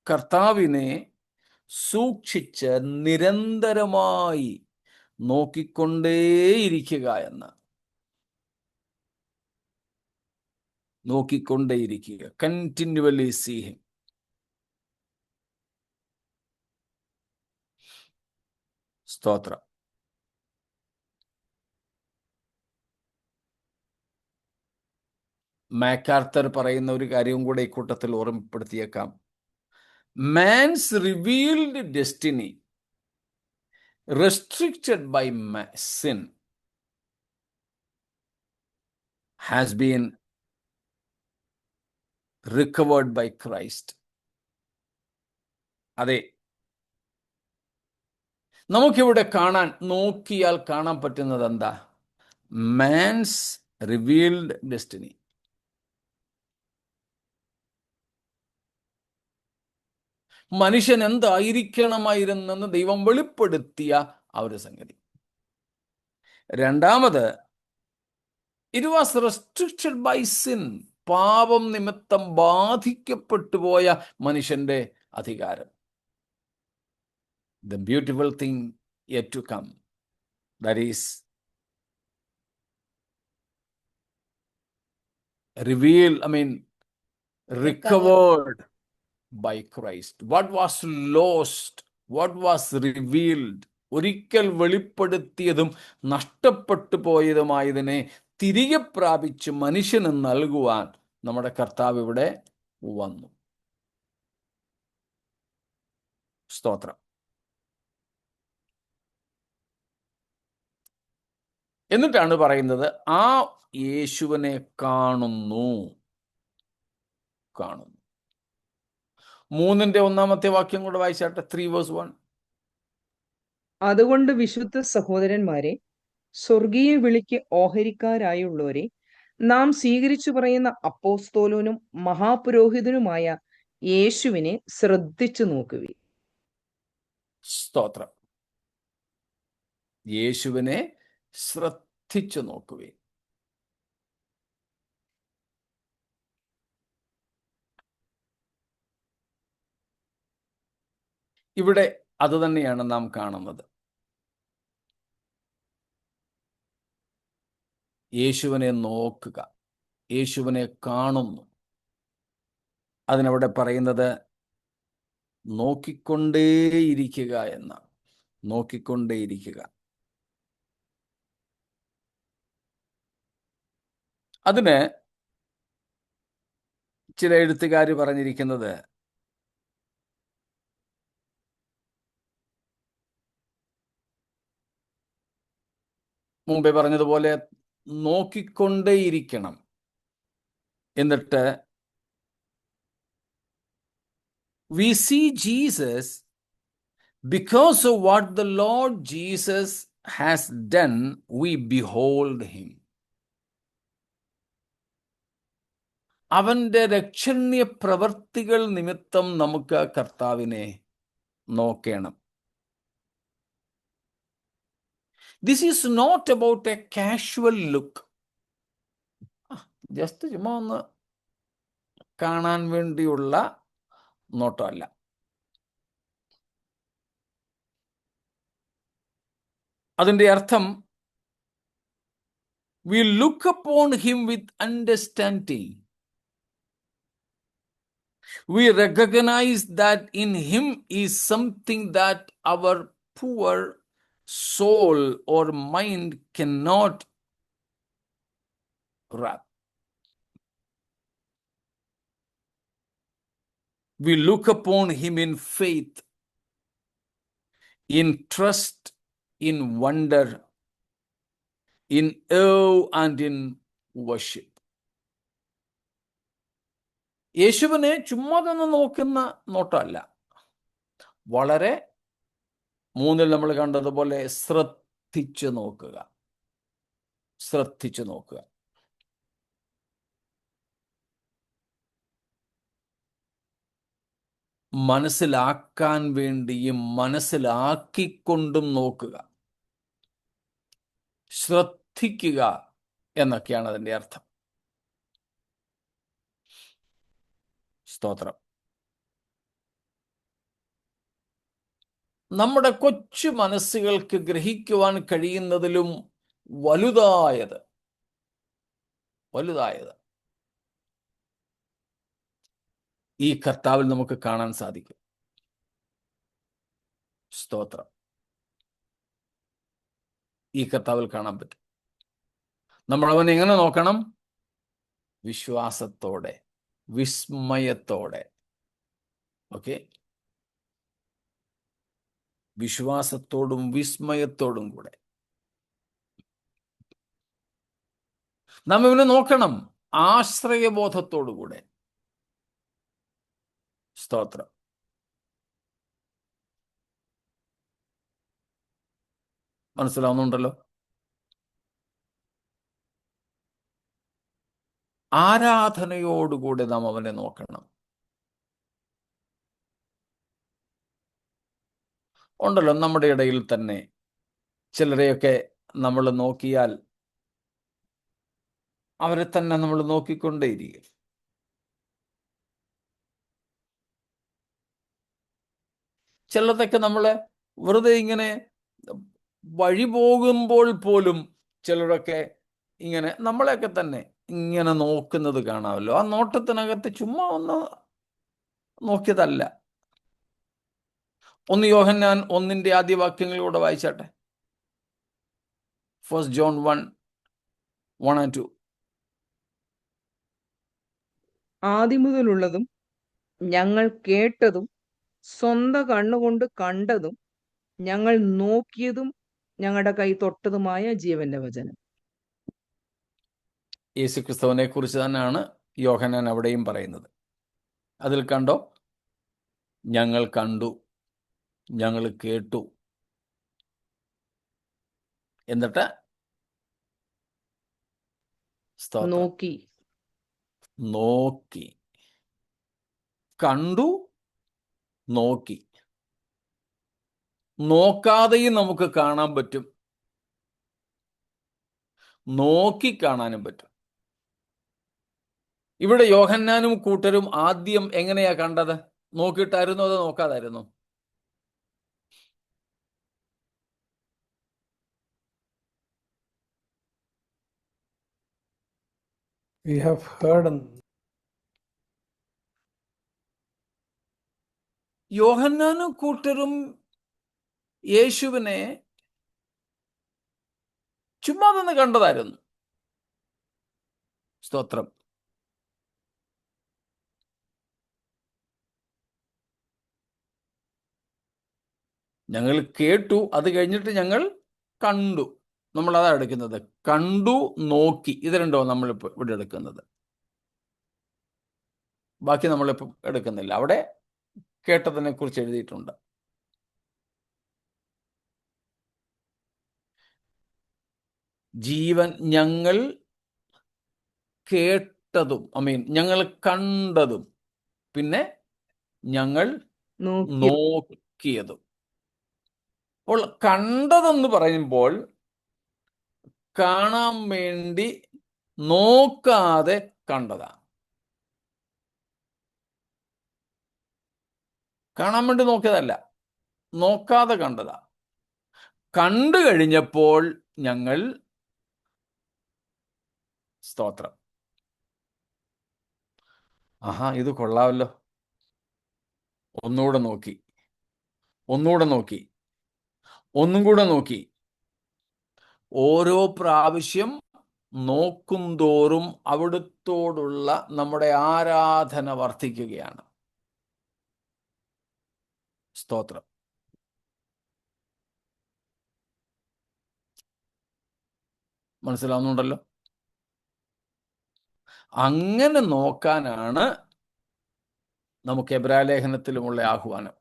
കർത്താവിനെ സൂക്ഷിച്ച് നിരന്തരമായി നോക്കിക്കൊണ്ടേയിരിക്കുക എന്ന്. നോക്കിക്കൊണ്ടേയിരിക്കുക, continually see him. സ്തോത്രം. മാക്കാർത്തർ പറയുന്ന ഒരു കാര്യവും കൂടെ ഈ കൂട്ടത്തിൽ ഓർമ്മപ്പെടുത്തിയേക്കാം. Man's revealed destiny restricted by sin has been recovered by Christ. അതെ, നമുക്കിവിടെ നോക്കിയാൽ കാണാൻ പറ്റുന്നത് എന്താ? Man's revealed destiny. മനുഷ്യൻ എന്തായിരിക്കണമായിരുന്നെന്ന് ദൈവം വെളിപ്പെടുത്തിയ ആ ഒരു സംഗതി. രണ്ടാമത്, it was restricted by sin. പാപം നിമിത്തം ബാധിക്കപ്പെട്ടു പോയ മനുഷ്യന്റെ അധികാരം. The beautiful thing yet to come, that is recovered by Christ. What was lost, what was revealed, ഒരിക്കൽ വെളിപ്പെടുത്തിയതും നഷ്ടപ്പെട്ടു പോയതുമായതിനെ തിരികെ പ്രാപിച്ച് മനുഷ്യന് നൽകുവാൻ നമ്മുടെ കർത്താവ് ഇവിടെ വന്നു. സ്തോത്രം. എന്നിട്ടാണ് പറയുന്നത്, ആ യേശുവിനെ കാണുന്നു. 3:1 വാക്യം കൂടെ വായിച്ചാട്ടെ. 3:1. അതുകൊണ്ട് വിശുദ്ധ സഹോദരന്മാരെ, സ്വർഗീയ വിളിക്ക് ഓഹരിക്കാരായുള്ളവരെ, നാം സ്വീകരിച്ചു പറയുന്ന അപ്പോസ്തോലനും മഹാപുരോഹിതനുമായ യേശുവിനെ ശ്രദ്ധിച്ചു നോക്കുവിൻ. സ്തോത്രം. യേശുവിനെ ശ്രദ്ധിച്ചു നോക്കുവിൻ. ഇവിടെ അത് തന്നെയാണ് നാം കാണുന്നത്. യേശുവിനെ നോക്കുക, യേശുവിനെ കാണുന്നു. അതിനവിടെ പറയുന്നത് നോക്കിക്കൊണ്ടേയിരിക്കുക എന്നാണ്. നോക്കിക്കൊണ്ടേയിരിക്കുക. അതിന് ചില എഴുത്തുകാർ പറഞ്ഞിരിക്കുന്നത്, മുമ്പേ പറഞ്ഞതുപോലെ നോക്കിക്കൊണ്ടേയിരിക്കണം. എന്നിട്ട് we see Jesus because of what the Lord Jesus has done, we behold him. അവന്റെ രക്ഷണീയ പ്രവർത്തികൾ നിമിത്തം നമുക്ക് കർത്താവിനെ നോക്കണം. This is not about a casual look. Just ചുമ്മാ ഒന്ന് കാണാൻ വേണ്ടിയുള്ള നോട്ടമല്ല. അതിന്റെ അർത്ഥം, we look upon him with understanding. We recognize that in him is something that our poor soul or mind cannot grasp. We look upon him in faith, in trust, in wonder, in awe and in worship. യേശുവിനെ ചുമ്മാ തന്നെ നോക്കുന്ന നോട്ടമല്ല, വളരെ 3 നമ്മൾ കണ്ടതുപോലെ ശ്രദ്ധിച്ചു നോക്കുക. ശ്രദ്ധിച്ചു നോക്കുക. മനസ്സിലാക്കാൻ വേണ്ടിയും മനസ്സിലാക്കിക്കൊണ്ടും നോക്കുക. ശ്രദ്ധിക്കുക എന്നൊക്കെയാണ് അതിൻ്റെ അർത്ഥം. സ്തോത്രം. നമ്മുടെ കൊച്ചു മനസ്സുകൾക്ക് ഗ്രഹിക്കുവാൻ കഴിയുന്നതിലും വലുതായത് ഈ കർത്താവിൽ നമുക്ക് കാണാൻ സാധിക്കും. സ്തോത്രം. ഈ കർത്താവിൽ കാണാൻ പറ്റും. നമ്മൾ അവനെ എങ്ങനെ നോക്കണം? വിശ്വാസത്തോടെ, വിസ്മയത്തോടെ. ഓക്കെ, വിശ്വാസത്തോടും വിസ്മയത്തോടും കൂടെ. നാം ഇവനെ നോക്കണം ആശ്രയബോധത്തോടുകൂടെ. സ്തോത്രം. മനസ്സിലാവുന്നുണ്ടല്ലോ? ആരാധനയോടുകൂടെ നാം അവനെ നോക്കണം. ഉണ്ടല്ലോ നമ്മുടെ ഇടയിൽ തന്നെ ചിലരെയൊക്കെ നമ്മൾ നോക്കിയാൽ അവരെ തന്നെ നമ്മൾ നോക്കിക്കൊണ്ടേയിരിക്കും. ചിലതൊക്കെ നമ്മളെ വെറുതെ ഇങ്ങനെ വഴി പോകുമ്പോൾ പോലും ചിലരൊക്കെ ഇങ്ങനെ നമ്മളെയൊക്കെ തന്നെ ഇങ്ങനെ നോക്കുന്നത് കാണാമല്ലോ. ആ നോട്ടത്തിനകത്ത് ചുമ്മാ ഒന്ന് നോക്കിയതല്ല. 1 യോഹന്നാൻ 1 ആദ്യ വാക്യങ്ങളിലൂടെ വായിച്ചാട്ടെ. 1 John 1:1-2. ആദിമുതലുള്ളതും ഞങ്ങൾ കേട്ടതും സ്വന്തം കണ്ണുകൊണ്ട് കണ്ടതും ഞങ്ങൾ നോക്കിയതും ഞങ്ങളുടെ കൈ തൊട്ടതുമായ ജീവന്റെ വചനം. യേശുക്രിസ്തുവിനെ കുറിച്ച് തന്നെയാണ് യോഹന്നാൻ അവിടെയും പറയുന്നത്. അതിൽ കണ്ടോ, ഞങ്ങൾ കണ്ടു, ഞങ്ങൾ കേട്ടു. എന്നിട്ട് സ്തോത്രം, നോക്കി. കണ്ടു, നോക്കി. നോക്കാതെയും നമുക്ക് കാണാൻ പറ്റും, നോക്കി കാണാനും പറ്റും. ഇവിടെ യോഹന്നാനും കൂട്ടരും ആദ്യം എങ്ങനെയാ കണ്ടത്? നോക്കിയിട്ടായിരുന്നോ അതോ നോക്കാതായിരുന്നോ? We have heard യോഹന്നാനും കൂട്ടരും യേശുവിനെ ചുമ്മാതൊന്ന് കണ്ടതായിരുന്നു. സ്തോത്രം. ഞങ്ങൾ കേട്ടു, അത് കഴിഞ്ഞിട്ട് ഞങ്ങൾ കണ്ടു. നമ്മൾ അതാ എടുക്കുന്നത്. കണ്ടു, നോക്കി, ഇത് രണ്ടോ നമ്മളിപ്പോൾ ഇവിടെ എടുക്കുന്നത്. ബാക്കി നമ്മളിപ്പോൾ എടുക്കുന്നില്ല. അവിടെ കേട്ടതിനെ കുറിച്ച് എഴുതിയിട്ടുണ്ട്. ജീവൻ ഞങ്ങൾ കേട്ടതും ഞങ്ങൾ കണ്ടതും പിന്നെ ഞങ്ങൾ നോക്കിയതും. അപ്പോൾ കണ്ടതെന്ന് പറയുമ്പോൾ കാണാൻ വേണ്ടി നോക്കാതെ കണ്ടതാണ്. കാണാൻ വേണ്ടി നോക്കിയതല്ല, നോക്കാതെ കണ്ടതാ. കണ്ടു കഴിഞ്ഞപ്പോൾ ഞങ്ങൾ സ്തോത്രം, ആഹാ ഇത് കൊള്ളാമല്ലോ, ഒന്നുകൂടെ നോക്കി, ഒന്നുകൂടെ നോക്കി, ഒന്നും കൂടെ നോക്കി. ഓരോ പ്രാവശ്യം നോക്കും തോറും അവിടുത്തോടുള്ള നമ്മുടെ ആരാധന വർദ്ധിക്കുകയാണ്. സ്തോത്രം. മനസ്സിലാവുന്നുണ്ടല്ലോ? അങ്ങനെ നോക്കാനാണ് നമുക്ക് എബ്രായലേഖനത്തിലുമുള്ള ആഹ്വാനം.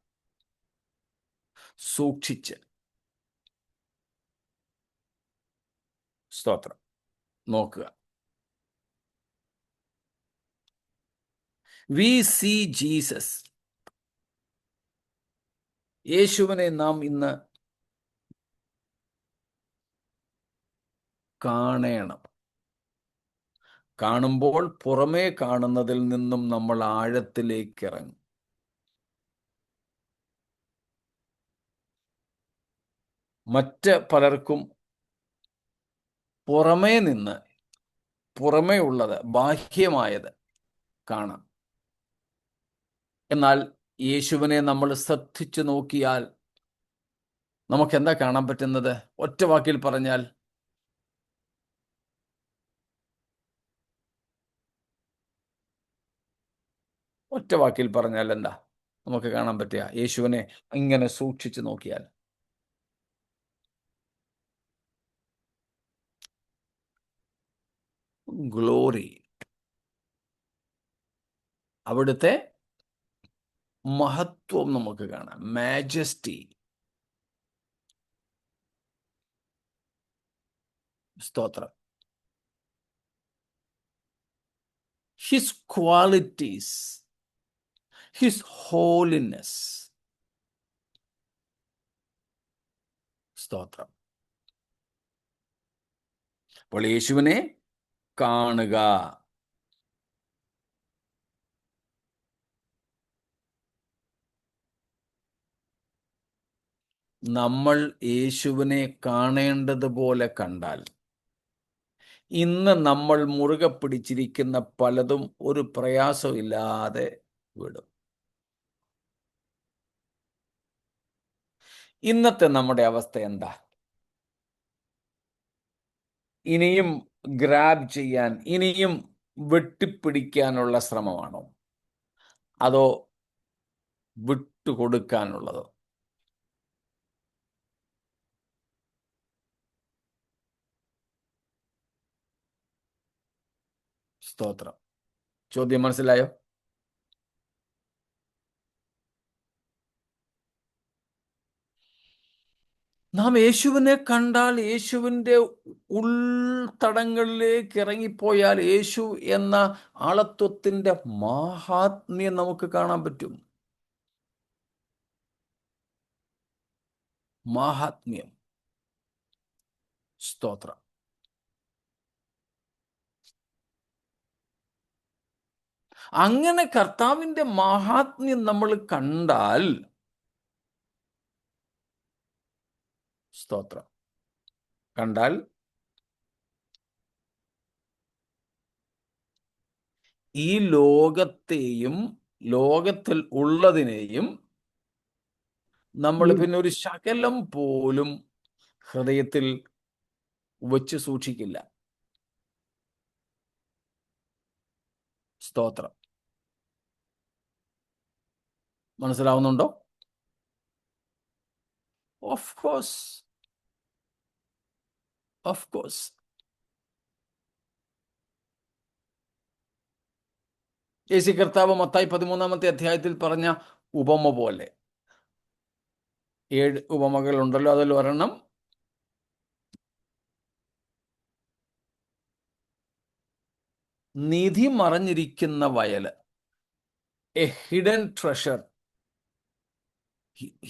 സൂക്ഷിച്ച്, സ്തോത്രം, നോക്കുക. We see Jesus. യേശുവിനെ നാം ഇന്ന് കാണണം. കാണുമ്പോൾ പുറമേ കാണുന്നതിൽ നിന്നും നമ്മൾ ആഴത്തിലേക്ക് ഇറങ്ങും. മറ്റ് പലർക്കും പുറമേ നിന്ന്, പുറമേ ഉള്ളത്, ബാഹ്യമായത് കാണാം. എന്നാൽ യേശുവിനെ നമ്മൾ ശ്രദ്ധിച്ചു നോക്കിയാൽ നമുക്ക് എന്താ കാണാൻ പറ്റുന്നത്? ഒറ്റ വാക്കിൽ പറഞ്ഞാൽ എന്താ നമുക്ക് കാണാൻ പറ്റുക? യേശുവിനെ ഇങ്ങനെ സൂക്ഷിച്ചു നോക്കിയാൽ ഗ്ലോറി, അവിടുത്തെ മഹത്വം നമുക്ക് കാണാം, മാജസ്റ്റി. സ്തോത്രം. His qualities, his holiness. സ്തോത്രം. അപ്പോൾ യേശുവിനെ കാണുക. നമ്മൾ യേശുവിനെ കാണേണ്ടതുപോലെ കണ്ടാൽ ഇന്ന് നമ്മൾ മുറുകെ പിടിച്ചിരിക്കുന്ന പലതും ഒരു പ്രയാസമില്ലാതെ വിടും. ഇന്നത്തെ നമ്മുടെ അവസ്ഥ എന്താ? ഇനിയും ഗ്രാബ് ചെയ്യാൻ, ഇനിയും വെട്ടിപ്പിടിക്കാനുള്ള ശ്രമമാണോ, അതോ വിട്ടുകൊടുക്കാനുള്ളതോ? സ്തോത്രം. ചോദ്യം മനസ്സിലായോ? നാം യേശുവിനെ കണ്ടാൽ, യേശുവിൻ്റെ ഉൾത്തടങ്ങളിലേക്ക് ഇറങ്ങിപ്പോയാൽ യേശു എന്ന ആളത്വത്തിൻ്റെ മാഹാത്മ്യം നമുക്ക് കാണാൻ പറ്റും. മാഹാത്മ്യം. സ്തോത്രം. അങ്ങനെ കർത്താവിൻ്റെ മാഹാത്മ്യം നമ്മൾ കണ്ടാൽ, സ്തോത്രം, കണ്ടാൽ ഈ ലോകത്തെയും ലോകത്തിൽ ഉള്ളതിനെയും നമ്മൾ പിന്നെ ഒരു ശകലം പോലും ഹൃദയത്തിൽ വച്ച് സൂക്ഷിക്കില്ല. സ്തോത്രം. മനസ്സിലാവുന്നുണ്ടോ? Of course, of course. യേശു കർത്താവ് മത്തായി 13-ാമത്തെ അധ്യായത്തിൽ പറഞ്ഞ ഉപമ പോലെ 7 ഉപമകളുണ്ടല്ലോ, അതിൽ ഒരെണ്ണം നിധി മറഞ്ഞിരിക്കുന്ന വയല്, a hidden treasure.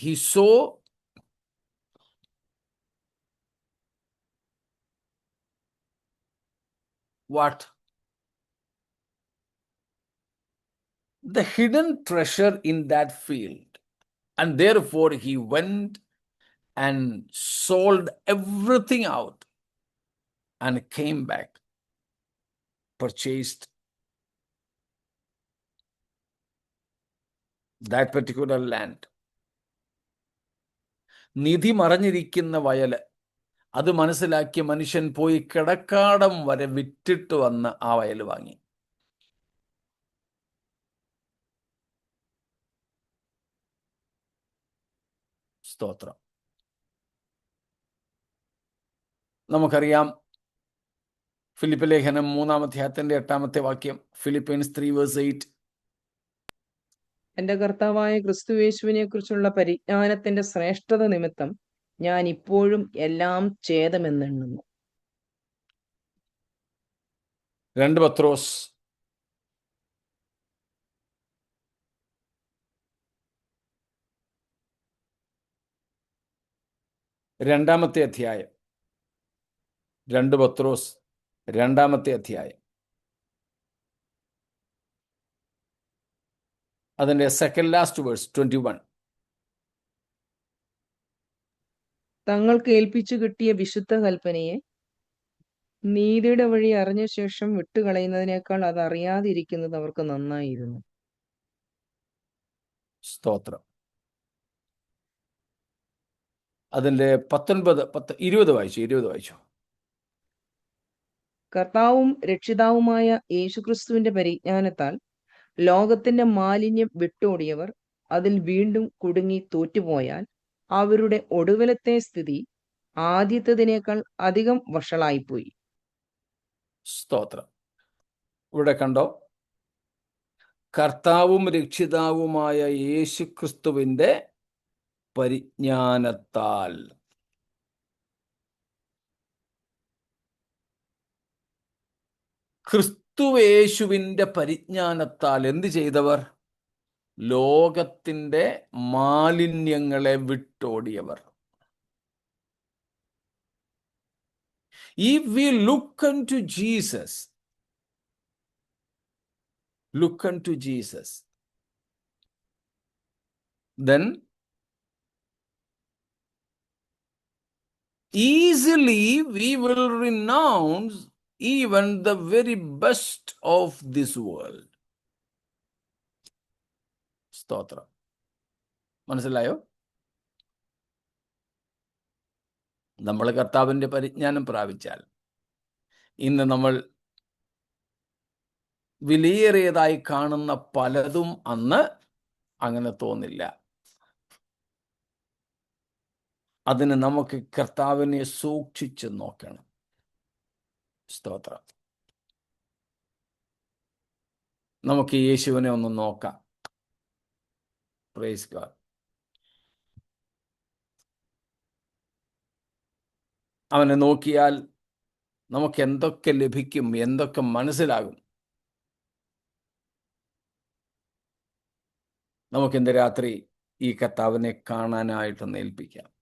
He saw what? The hidden treasure in that field. And therefore he went and sold everything out and came back, purchased that particular land. നിധി മറഞ്ഞിരിക്കുന്ന വയല്, അത് മനസ്സിലാക്കിയ മനുഷ്യൻ പോയി കിടക്കാടം വരെ വിറ്റിട്ട് വന്ന് ആ വയൽ വാങ്ങി. സ്തോത്രം. നമുക്കറിയാം, ഫിലിപ്പ് ലേഖനം 3-ാം അധ്യായത്തിന്റെ 8-ാമത്തെ വാക്യം, ഫിലിപ്പീൻസ് 3:8. എന്റെ കർത്താവായ ക്രിസ്തുയേശുവിനെ കുറിച്ചുള്ള പരിജ്ഞാനത്തിന്റെ ശ്രേഷ്ഠത നിമിത്തം ഞാൻ ഇപ്പോഴും എല്ലാം ഛേദമെന്നെണ്ണുന്നു. 2 പത്രോസ് 2-ാമത്തെ അധ്യായം, 2 പത്രോസ് 2-ാമത്തെ അധ്യായം, അതിന്റെ സെക്കൻഡ് ലാസ്റ്റ് വേഴ്സ് 21. തങ്ങൾക്ക് ഏൽപ്പിച്ചു കിട്ടിയ വിശുദ്ധ കൽപ്പനയെ നീതിയുടെ വഴി അറിഞ്ഞ ശേഷം വിട്ടുകളയുന്നതിനേക്കാൾ അത് അറിയാതിരിക്കുന്നത് അവർക്ക് നന്നായിരുന്നു. സ്തോത്രം. അതിന്റെ 20 വായിച്ചു. കർത്താവും രക്ഷിതാവുമായ യേശുക്രിസ്തുവിന്റെ പരിജ്ഞാനത്താൽ ലോകത്തിന്റെ മാലിന്യം വിട്ടോടിയവർ അതിൽ വീണ്ടും കുടുങ്ങി തോറ്റുപോയാൽ അവരുടെ ഒടുവിലത്തെ സ്ഥിതി ആദ്യത്തേതിനേക്കാൾ അധികം വഷളായിപ്പോയി. സ്തോത്രം. ഇവിടെ കണ്ടോ, കർത്താവും രക്ഷിതാവുമായ യേശുക്രിസ്തുവിന്റെ പരിജ്ഞാനത്താൽ. ക്രിസ്തുവേശുവിന്റെ പരിജ്ഞാനത്താൽ എന്ത് ചെയ്തവർ? ലോകത്തിന്റെ മാലിന്യങ്ങളെ വിട്ടോടിയവർ. If we look unto Jesus, then easily we will renounce even the very best of this world. സ്തോത്രം. മനസ്സിലായോ? നമ്മൾ കർത്താവിന്റെ പരിജ്ഞാനം പ്രാപിച്ചാൽ ഇന്ന് നമ്മൾ വിലയേറിയതായി കാണുന്ന പലതും അന്ന് അങ്ങനെ തോന്നില്ല. അതിന് നമുക്ക് കർത്താവിനെ സൂക്ഷിച്ച് നോക്കണം. സ്തോത്രം. നമുക്ക് യേശുവിനെ ഒന്ന് നോക്കാം. Praise God. അവനെ നോക്കിയാൽ നമുക്ക് എന്തൊക്കെ ലഭിക്കും, എന്തൊക്കെ മനസ്സിലാകും. നമുക്കിന്ന് രാത്രി ഈ കർത്താവിനെ കാണാനായിട്ടൊന്ന് ഏൽപ്പിക്കാം.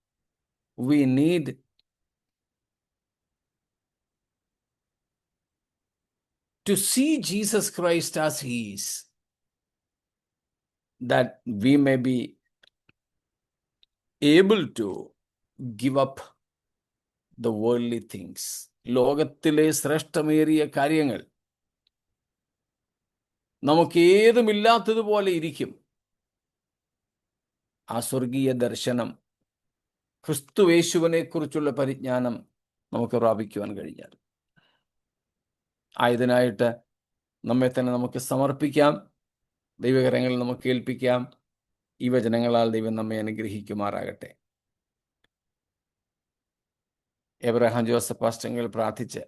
We need to see Jesus Christ as he is, that we may be able to give up the worldly things. ലോകത്തിലെ ശ്രേഷ്ഠമേറിയ കാര്യങ്ങൾ നമുക്ക് ഏതുമില്ലാത്തതുപോലെ ഇരിക്കും. ആ സ്വർഗീയ ദർശനം, ക്രിസ്തുവേശുവിനെ കുറിച്ചുള്ള പരിജ്ഞാനം നമുക്ക് പ്രാപിക്കുവാൻ കഴിഞ്ഞാൽ, ആയതിനായിട്ട് നമ്മെ തന്നെ നമുക്ക് സമർപ്പിക്കാം. ദൈവകരങ്ങളിൽ നമുക്ക് ഏൽപ്പിക്കാം. ഈ വചനങ്ങളാൽ ദൈവം നമ്മെ അനുഗ്രഹിക്കുമാറാകട്ടെ. എബ്രഹാം ജോസഫ് പാസ്റ്റർ പ്രാർത്ഥിച്ച്